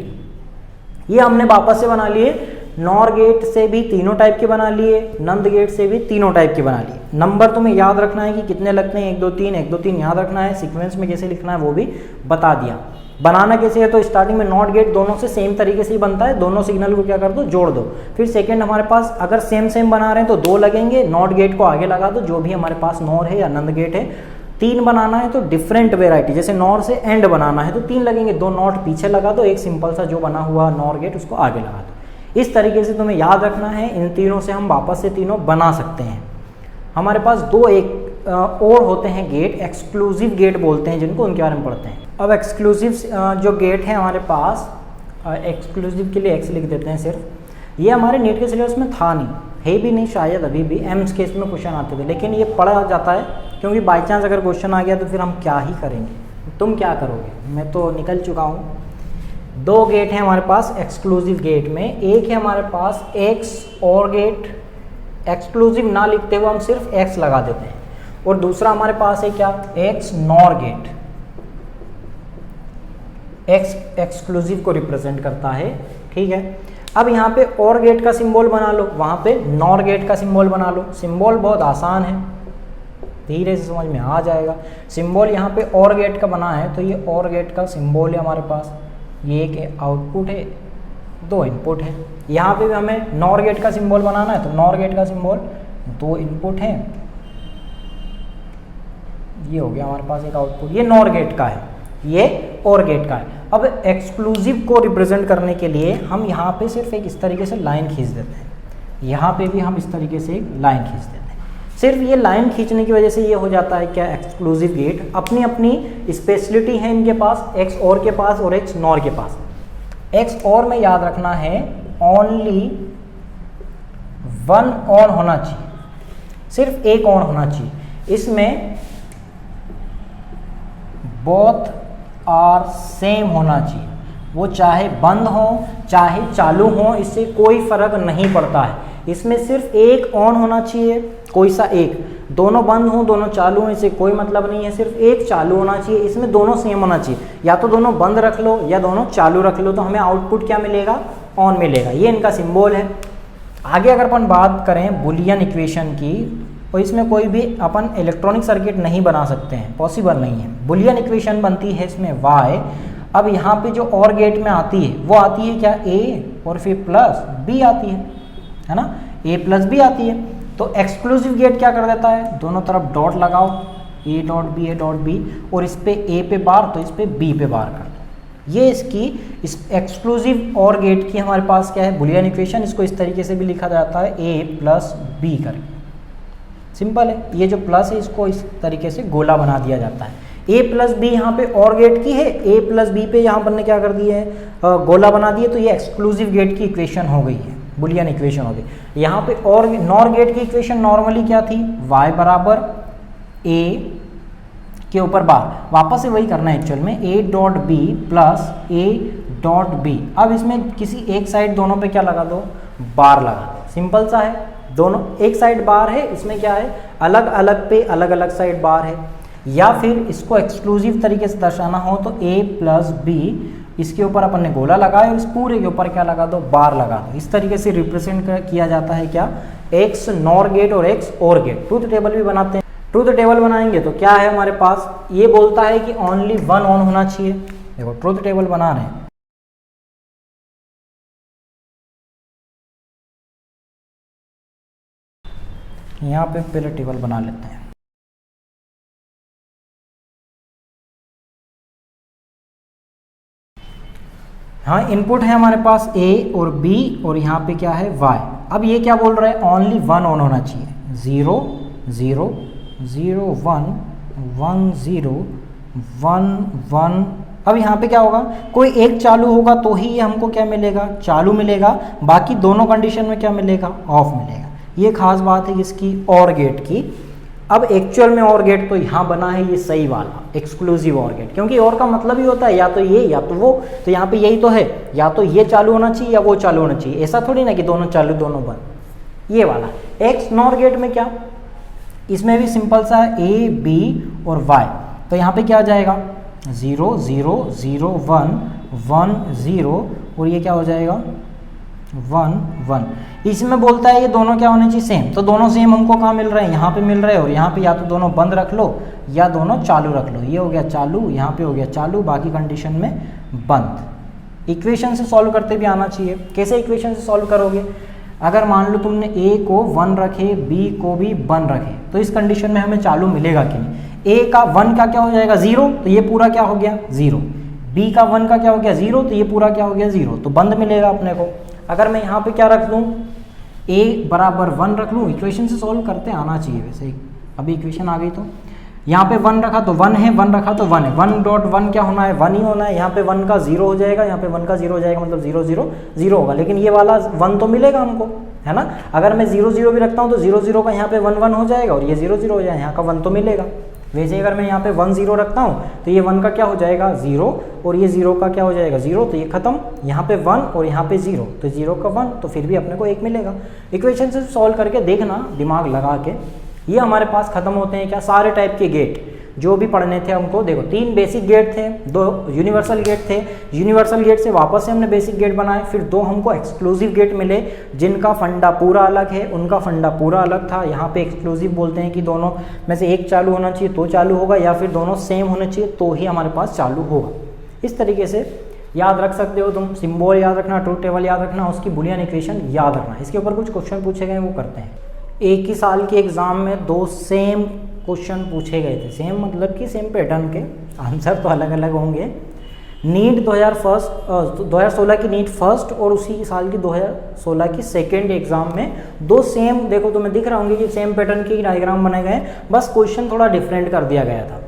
S1: ये हमने वापस से बना लिए, नॉर गेट से भी तीनों टाइप के बना लिए, नंद गेट से भी तीनों टाइप के बना लिए। नंबर तुम्हें याद रखना है कि कितने लगते हैं, 1 2 3, 1 2 3 याद रखना है, सीक्वेंस में कैसे लिखना है वो भी बता दिया। बनाना कैसे है, तो स्टार्टिंग में नॉट गेट दोनों से सेम तरीके से ही बनता है, दोनों सिग्नल को क्या कर दो, जोड़ दो। फिर सेकंड हमारे पास अगर सेम सेम बना रहे हैं तो 2 लगेंगे, नॉट गेट को आगे लगा दो, जो भी हमारे पास नॉर है या नंद गेट है। 3 बनाना है तो डिफरेंट वेराइटी, जैसे नॉर से एंड बनाना है तो 3 लगेंगे, 2 नॉट पीछे लगा दो, एक सिंपल सा जो बना हुआ नॉर गेट उसको आगे लगा दो। इस तरीके से तुम्हें याद रखना है, इन तीनों से हम वापस से तीनों बना सकते हैं। हमारे पास 2 एक और होते हैं गेट, एक्सक्लूसिव गेट बोलते हैं जिनको, उनके बारे में पढ़ते हैं। अब एक्सक्लूसिव जो गेट है हमारे पास, एक्सक्लूसिव के लिए एक्स लिख देते हैं सिर्फ, ये हमारे नीट के सिलेबस में था नहीं, है भी नहीं शायद अभी भी, एम्स के इसमें क्वेश्चन आते थे, लेकिन ये पढ़ा जाता है क्योंकि बाई चांस अगर क्वेश्चन आ गया तो फिर हम क्या ही करेंगे, तुम क्या करोगे, मैं तो निकल चुका हूँ। 2 गेट हैं हमारे पास एक्सक्लूसिव गेट में, एक है हमारे पास एक्स और गेट, एक्सक्लूसिव ना लिखते हुए हम सिर्फ एक्स लगा देते हैं, और दूसरा हमारे पास है क्या, XNOR gate. X exclusive को रिप्रेजेंट करता है, ठीक है। अब यहाँ पे और गेट का सिंबल बना लो, वहाँ पे नॉर गेट का सिंबल बना लो। सिंबल बहुत आसान है, धीरे से समझ में आ जाएगा। सिंबल यहाँ पे और गेट का बना है तो ये और गेट का सिंबल है हमारे पास, ये एक आउटपुट है, 2 इनपुट है। यहाँ पे भी हमें नॉर गेट का सिंबल बनाना है तो नॉर गेट का सिंबल, 2 इनपुट है, ये हो गया हमारे पास एक आउटपुट, ये नॉर गेट का है, ये और गेट का है। अब एक्सक्लूसिव को रिप्रेजेंट करने के लिए हम यहाँ पे सिर्फ एक इस तरीके से लाइन खींच देते हैं, यहाँ पे भी हम इस तरीके से एक लाइन खींच देते हैं। सिर्फ ये लाइन खींचने की वजह से ये हो जाता है क्या, एक्सक्लूसिव गेट। अपनी अपनी स्पेशलिटी है इनके पास, एक्स और के पास और एक्स नॉर के पास। एक्स और में याद रखना है ओनली 1 ऑन होना चाहिए, सिर्फ एक ऑन होना चाहिए। इसमें बोथ आर सेम होना चाहिए, वो चाहे बंद हो चाहे चालू हो, इससे कोई फर्क नहीं पड़ता है। इसमें सिर्फ एक ऑन होना चाहिए, कोई सा एक, दोनों बंद हो दोनों चालू हो इससे कोई मतलब नहीं है, सिर्फ एक चालू होना चाहिए। इसमें दोनों सेम होना चाहिए, या तो दोनों बंद रख लो या दोनों चालू रख लो, तो हमें आउटपुट क्या मिलेगा, ऑन मिलेगा। ये इनका सिंबल है। आगे अगर अपन बात करें बुलियन इक्वेशन की, तो इसमें कोई भी अपन इलेक्ट्रॉनिक सर्किट नहीं बना सकते हैं, पॉसिबल नहीं है। बुलियन इक्वेशन बनती है इसमें y। अब यहाँ पे जो और गेट में आती है वो आती है क्या, a और फिर प्लस b आती है ना, a प्लस b आती है। तो एक्सक्लूसिव गेट क्या कर देता है, दोनों तरफ डॉट लगाओ, a डॉट b, और इस पे a पे बार तो इस पे b पे बार कर दो। ये इसकी इस एक्सक्लूसिव और गेट की हमारे पास क्या है, बुलियन इक्वेशन। इसको इस तरीके से भी लिखा जाता है a प्लस b करके, सिंपल है। ये जो प्लस है इसको इस तरीके से गोला बना दिया जाता है। a प्लस बी यहाँ पे और गेट की है, a प्लस बी पे यहाँ पर ने क्या कर दिया है, गोला बना दिए, तो ये एक्सक्लूसिव गेट की इक्वेशन हो गई है, बुलियन इक्वेशन हो गई। यहाँ पे और नॉर गेट की इक्वेशन नॉर्मली क्या थी, y बराबर a के ऊपर बार, वापस से वही करना है एक्चुअल में, a dot b plus a dot b. अब इसमें किसी एक साइड दोनों पे क्या लगा दो, बार लगा दो, सिंपल सा है। दोनों एक साइड बार है, इसमें क्या है, अलग अलग पे अलग अलग साइड बार है। या फिर इसको एक्सक्लूसिव तरीके से दर्शाना हो तो a प्लस बी, इसके ऊपर अपन ने गोला लगाया और इस पूरे के ऊपर क्या लगा दो, बार लगा दो। इस तरीके से रिप्रेजेंट किया जाता है क्या, एक्स नॉर गेट और एक्स और गेट। ट्रूथ टेबल भी बनाते हैं। ट्रूथ टेबल बनाएंगे तो क्या है हमारे पास, ये बोलता है कि ओनली 1 ऑन होना चाहिए, देखो ट्रुथ टेबल बना रहे हैं, यहाँ पे पहले टेबल बना लेते हैं। हाँ, इनपुट है हमारे पास A और B और यहाँ पे क्या है Y। अब ये क्या बोल रहा है, ओनली 1 ऑन होना चाहिए, 0 0 0 1 1 0 1 1। अब यहाँ पे क्या होगा, कोई एक चालू होगा तो ही ये हमको क्या मिलेगा, चालू मिलेगा, बाकी दोनों कंडीशन में क्या मिलेगा, ऑफ मिलेगा। ये खास बात है इसकी और गेट की। अब एक्चुअल में और गेट तो यहाँ बना है ये सही वाला एक्सक्लूसिव और गेट, क्योंकि और का मतलब ही होता है या तो ये या तो वो, तो यहाँ पे यही तो है, या तो ये चालू होना चाहिए या वो चालू होना चाहिए, ऐसा थोड़ी ना कि दोनों चालू दोनों बंद। ये वाला एक्स नॉर गेट में क्या, इसमें भी सिंपल सा ए बी और वाई, तो यहाँ पे क्या आ जाएगा 0 0 0 1 1 0 और ये क्या हो जाएगा 1 1। इसमें बोलता है ये दोनों क्या होने चाहिए, सेम, तो दोनों सेम हमको कहाँ मिल रहे हैं, यहाँ पे मिल रहे हैं, और यहाँ पे या तो दोनों बंद रख लो या दोनों चालू रख लो। ये हो गया चालू, यहाँ पे हो गया चालू, बाकी कंडीशन में बंद। इक्वेशन से सॉल्व करते भी आना चाहिए। कैसे इक्वेशन से सॉल्व करोगे, अगर मान लो तुमने ए को 1 रखे, बी को भी 1 रखे, तो इस कंडीशन में हमें चालू मिलेगा कि नहीं। ए का 1 का क्या हो जाएगा 0, तो ये पूरा क्या हो गया 0। बी का 1 का क्या हो गया 0, तो ये पूरा क्या हो गया 0, तो बंद मिलेगा अपने को। अगर मैं यहाँ पे क्या रख लूँ, a बराबर 1 रख लूँ, इक्वेशन से सॉल्व करते आना चाहिए वैसे, अभी इक्वेशन आ गई तो यहाँ पे 1 रखा तो 1 है, 1 रखा तो 1 है, 1.1 क्या होना है 1 ही होना है। यहाँ पे 1 का 0 हो जाएगा, यहाँ पे 1 का 0 हो जाएगा, मतलब 0 0 0 होगा, लेकिन ये वाला 1 तो मिलेगा हमको, है ना। अगर मैं 0 0 भी रखता हूँ तो 0 0 का यहाँ पे 1 1 हो जाएगा और ये 0 0 हो जाएगा, यहाँ का 1 तो मिलेगा। वैसे अगर मैं यहाँ पे 1 0 रखता हूँ तो ये 1 का क्या हो जाएगा 0 और ये 0 का क्या हो जाएगा 0, तो ये खत्म। यहाँ पे 1 और यहाँ पे 0, तो 0 का 1, तो फिर भी अपने को 1 मिलेगा। इक्वेशन से सॉल्व करके देखना दिमाग लगा के। ये हमारे पास खत्म होते हैं क्या, सारे टाइप के गेट जो भी पढ़ने थे हमको। देखो 3 बेसिक गेट थे, 2 यूनिवर्सल गेट थे, यूनिवर्सल गेट से वापस से हमने बेसिक गेट बनाए, फिर 2 हमको एक्सक्लूसिव गेट मिले जिनका फंडा पूरा अलग है, उनका फंडा पूरा अलग था। यहाँ पे एक्सक्लूसिव बोलते हैं कि दोनों में से एक चालू होना चाहिए तो चालू होगा, या फिर दोनों सेम होने चाहिए तो ही हमारे पास चालू होगा। इस तरीके से याद रख सकते हो तुम, सिम्बॉल याद रखना, ट्रुथ टेबल याद रखना, उसकी बुलियन इक्वेशन याद रखना। इसके ऊपर कुछ क्वेश्चन पूछे गए वो करते हैं। एक ही साल के एग्जाम में 2 सेम क्वेश्चन पूछे गए थे, सेम मतलब कि सेम पैटर्न के, आंसर तो अलग अलग होंगे। नीट 2016 की नीट फर्स्ट और उसी साल की 2016 की सेकेंड एग्जाम में 2 सेम, देखो तुम्हें दिख रहा होंगे कि सेम पैटर्न के डायग्राम बनाए गए, बस क्वेश्चन थोड़ा डिफरेंट कर दिया गया था।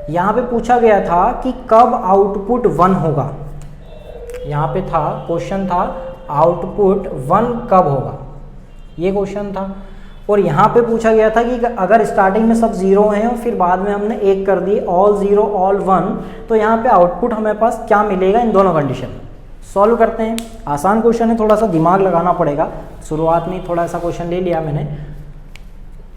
S1: यहाँ पे पूछा गया था कि कब आउटपुट 1 होगा। यहाँ पे था क्वेश्चन था आउटपुट 1 कब होगा, ये क्वेश्चन था। और यहाँ पे पूछा गया था कि अगर स्टार्टिंग में सब 0 हैं और फिर बाद में हमने 1 कर दिए, ऑल 0 ऑल 1, तो यहाँ पे आउटपुट हमारे पास क्या मिलेगा इन दोनों कंडीशन में। सॉल्व करते हैं। आसान क्वेश्चन है, थोड़ा सा दिमाग लगाना पड़ेगा। शुरुआत में थोड़ा सा क्वेश्चन ले लिया मैंने।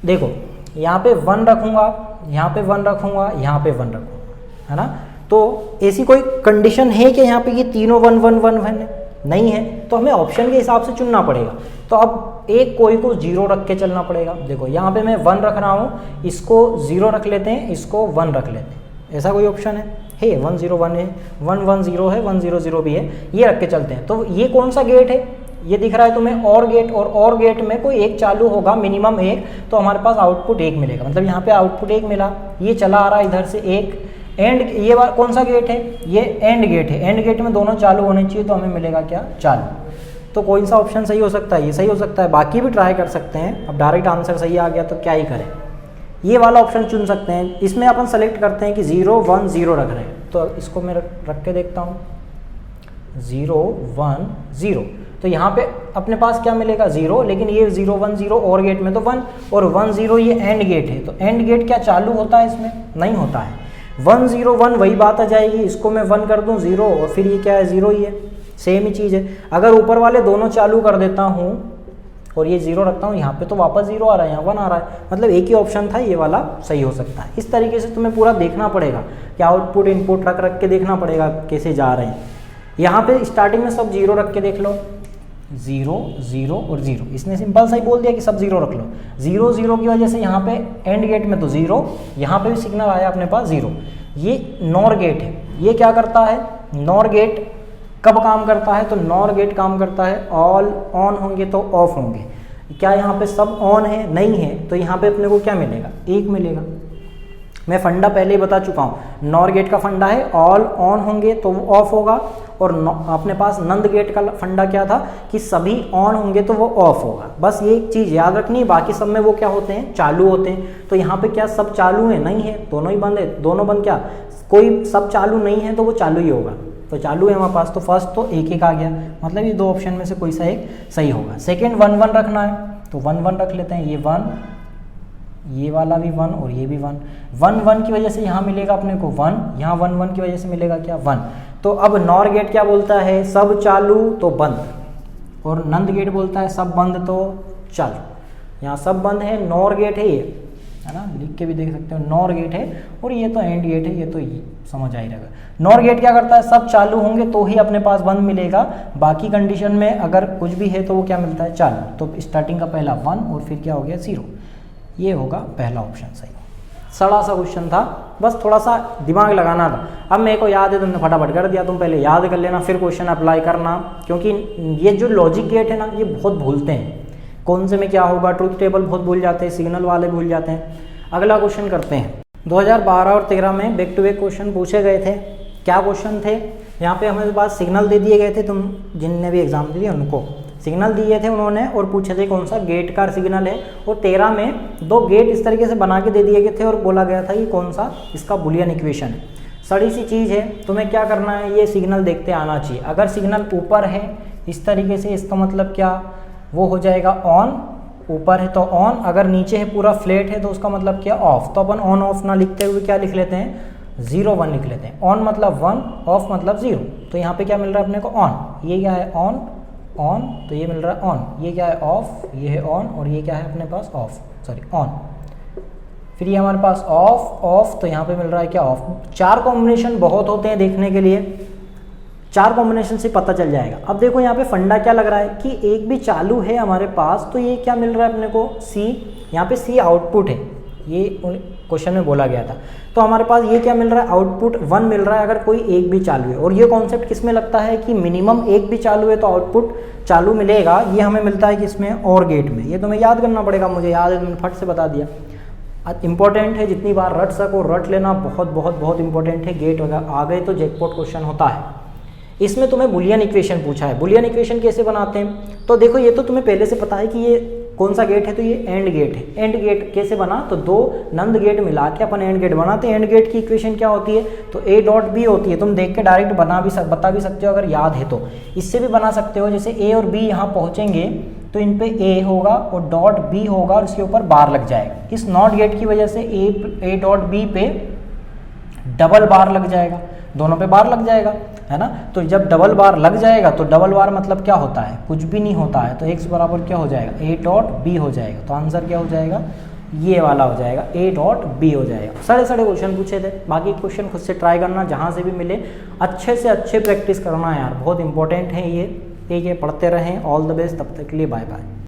S1: देखो यहाँ पे 1 रखूँगा, यहाँ पे 1 रखूँगा, यहाँ पे 1 रखूँगा, है ना। तो ऐसी कोई कंडीशन है कि यहाँ पे ये तीनों 1 1 1 1 है, नहीं है, तो हमें ऑप्शन के हिसाब से चुनना पड़ेगा। तो अब एक कोई को 0 रख के चलना पड़ेगा। देखो यहाँ पे मैं 1 रख रहा हूँ, इसको 0 रख लेते हैं, इसको 1 रख लेते हैं। ऐसा कोई ऑप्शन है 1 0 1 है, 1 1 0 है, 1 0 0 भी है, ये रख के चलते हैं। तो ये कौन सा गेट है, ये दिख रहा है तुम्हें और गेट, और गेट में कोई एक चालू होगा, मिनिमम 1, तो हमारे पास आउटपुट 1 मिलेगा। मतलब यहाँ पे आउटपुट 1 मिला, ये चला आ रहा है इधर से 1। एंड ये कौन सा गेट है, ये एंड गेट है। एंड गेट में दोनों चालू होने चाहिए, तो हमें मिलेगा क्या चालू। तो कोई सा ऑप्शन सही हो सकता है, ये सही हो सकता है, बाकी भी ट्राई कर सकते हैं। अब डायरेक्ट आंसर सही आ गया तो क्या ही करें, ये वाला ऑप्शन चुन सकते हैं। इसमें अपन सेलेक्ट करते हैं कि 0 1 0 रख रहे हैं, तो इसको मैं रख के देखता हूँ 0 1 0। तो यहाँ पे अपने पास क्या मिलेगा 0, लेकिन ये 0 1 0 और गेट में तो 1 और 1 0 ये एंड गेट है, तो एंड गेट क्या चालू होता है इसमें, नहीं होता है। 1 0 1 वही बात आ जाएगी, इसको मैं 1 कर दूँ 0 और फिर ये क्या है 0 ही है, सेम ही चीज़ है। अगर ऊपर वाले दोनों चालू कर देता हूँ और ये 0 रखता हूँ, यहाँ पे तो वापस 0 आ रहा है, यहाँ 1 आ रहा है, मतलब एक ही ऑप्शन था, ये वाला सही हो सकता है। इस तरीके से तुम्हें पूरा देखना पड़ेगा कि आउटपुट इनपुट रख रख के देखना पड़ेगा कैसे जा रहे हैं। यहाँ पे स्टार्टिंग में सब 0 रख के देख लो, 0 0 और 0, इसने सिंपल सा ही बोल दिया कि सब 0 रख लो। 0 0 की वजह से यहाँ पे एंड गेट में तो 0, यहाँ पे भी सिग्नल आया अपने पास 0। ये नॉर गेट है, ये क्या करता है नॉर गेट कब काम करता है, तो नॉर गेट काम करता है ऑल ऑन होंगे तो ऑफ होंगे। क्या यहाँ पे सब ऑन है, नहीं है, तो यहाँ पे अपने को क्या मिलेगा, 1 मिलेगा। मैं फंडा पहले ही बता चुका हूँ, नॉर गेट का फंडा है ऑल ऑन होंगे तो वो ऑफ होगा, और अपने पास नंद गेट का फंडा क्या था कि सभी ऑन होंगे तो वो ऑफ होगा। बस ये एक चीज़ याद रखनी है, बाकी सब में वो क्या होते हैं, चालू होते हैं। तो यहाँ पे क्या सब चालू है, नहीं है, दोनों ही बंद है, दोनों बंद, क्या कोई सब चालू नहीं है तो वो चालू ही होगा। तो चालू है हमारे पास, तो फर्स्ट तो 1 आ गया, मतलब ये 2 ऑप्शन में से कोई सा एक सही होगा। सेकेंड 1 1 रखना है, तो 1 1 रख लेते हैं, ये 1, ये वाला भी 1 और ये भी 1। 1 1 की वजह से यहाँ मिलेगा अपने को 1, यहाँ 1 1 की वजह से मिलेगा क्या, 1। तो अब नॉर गेट क्या बोलता है, सब चालू तो बंद, और नंद गेट बोलता है सब बंद तो चालू। यहाँ सब बंद है, नॉर गेट है ये, है ना, लिख के भी देख सकते हो, नॉर गेट है, और ये तो एंड गेट है, ये तो ये समझ आ ही रहेगा। नॉर गेट क्या करता है, सब चालू होंगे तो ही अपने पास बंद मिलेगा, बाकी कंडीशन में अगर कुछ भी है तो वो क्या मिलता है, चालू। तो स्टार्टिंग का पहला 1 और फिर क्या हो गया 0, ये होगा पहला ऑप्शन सही। सड़ा सा क्वेश्चन था, बस थोड़ा सा दिमाग लगाना था। अब मेरे को याद है, तुमने फटाफट कर दिया, तुम पहले याद कर लेना फिर क्वेश्चन अप्लाई करना, क्योंकि ये जो लॉजिक गेट है ना, ये बहुत भूलते हैं, कौन से में क्या होगा, ट्रुथ टेबल बहुत भूल जाते हैं, सिग्नल वाले भूल जाते हैं। अगला क्वेश्चन करते हैं। 2012 और 13 में बैक टू बैक क्वेश्चन पूछे गए थे। क्या क्वेश्चन थे, यहाँ पे हमारे पास सिग्नल दे दिए गए थे, तुम जिनने भी एग्जाम दिए उनको सिग्नल दिए थे उन्होंने, और पूछे थे कौन सा गेट का सिग्नल है, और 13 में 2 गेट इस तरीके से बना के दे दिए गए थे, और बोला गया था कि कौन सा इसका बुलियन इक्वेशन है। सड़ी सी चीज़ है, तुम्हें क्या करना है, ये सिग्नल देखते आना चाहिए। अगर सिग्नल ऊपर है इस तरीके से, इसका मतलब क्या, वो हो जाएगा ऑन, ऊपर है तो ऑन, अगर नीचे है पूरा फ्लैट है तो उसका मतलब क्या, ऑफ। तो अपन ऑन ऑफ ना लिखते हुए क्या लिख लेते हैं, 0 1 लिख लेते हैं। ऑन मतलब 1, ऑफ मतलब 0। तो यहाँ पे क्या मिल रहा है अपने को, ऑन, ये क्या है ऑन, ऑन, तो ये मिल रहा है ऑन, ये क्या है ऑफ, ये है ऑन, और ये क्या है अपने पास ऑफ, सॉरी ऑन। फिर ये हमारे पास ऑफ ऑफ, तो यहाँ पे मिल रहा है क्या, ऑफ। 4 कॉम्बिनेशन बहुत होते हैं देखने के लिए, 4 कॉम्बिनेशन से पता चल जाएगा। अब देखो यहाँ पे फंडा क्या लग रहा है कि एक भी चालू है हमारे पास, तो ये क्या मिल रहा है अपने को, सी, यहाँ पे सी आउटपुट है, ये क्वेश्चन में बोला गया था। तो हमारे पास ये क्या मिल रहा है, आउटपुट 1 मिल रहा है अगर कोई एक भी चालू है। और ये कॉन्सेप्ट किस में लगता है कि मिनिमम एक भी चालू है तो आउटपुट चालू मिलेगा, ये हमें मिलता है किसमें, और गेट में। ये तुम्हें याद करना पड़ेगा, मुझे याद है, तुमने फट से बता दिया। इंपॉर्टेंट है, जितनी बार रट सको रट लेना, बहुत बहुत बहुत इंपॉर्टेंट है। गेट वगैरह आ गए तो जैकपॉट क्वेश्चन होता है। इसमें तुम्हें बुलियन इक्वेशन पूछा है। बुलियन इक्वेशन कैसे बनाते हैं, तो देखो ये तो तुम्हें पहले से पता है कि ये कौन सा गेट है, तो ये एंड गेट है। एंड गेट कैसे बना, तो 2 नंद गेट मिला के अपन एंड गेट बनाते हैं। एंड गेट की इक्वेशन क्या होती है, तो ए डॉट बी होती है। तुम देख के डायरेक्ट बता भी सकते हो अगर याद है तो। इससे भी बना सकते हो, जैसे ए और बी यहाँ पहुँचेंगे तो इन पे ए होगा और डॉट बी होगा और इसके ऊपर बार लग जाएगा। इस नॉट गेट की वजह से ए डॉट बी पे डबल बार लग जाएगा, दोनों पे बार लग जाएगा, है ना। तो जब डबल बार लग जाएगा तो डबल बार मतलब क्या होता है, कुछ भी नहीं होता है। तो x बराबर क्या हो जाएगा, ए डॉट बी हो जाएगा। तो आंसर क्या हो जाएगा, ये वाला हो जाएगा, ए डॉट बी हो जाएगा। साढ़े क्वेश्चन पूछे थे, बाकी क्वेश्चन खुद से ट्राई करना, जहाँ से भी मिले अच्छे से अच्छे प्रैक्टिस करना है यार, बहुत इंपॉर्टेंट है ये। ठीक है, पढ़ते रहें। ऑल द बेस्ट, तब तक के लिए बाय बाय।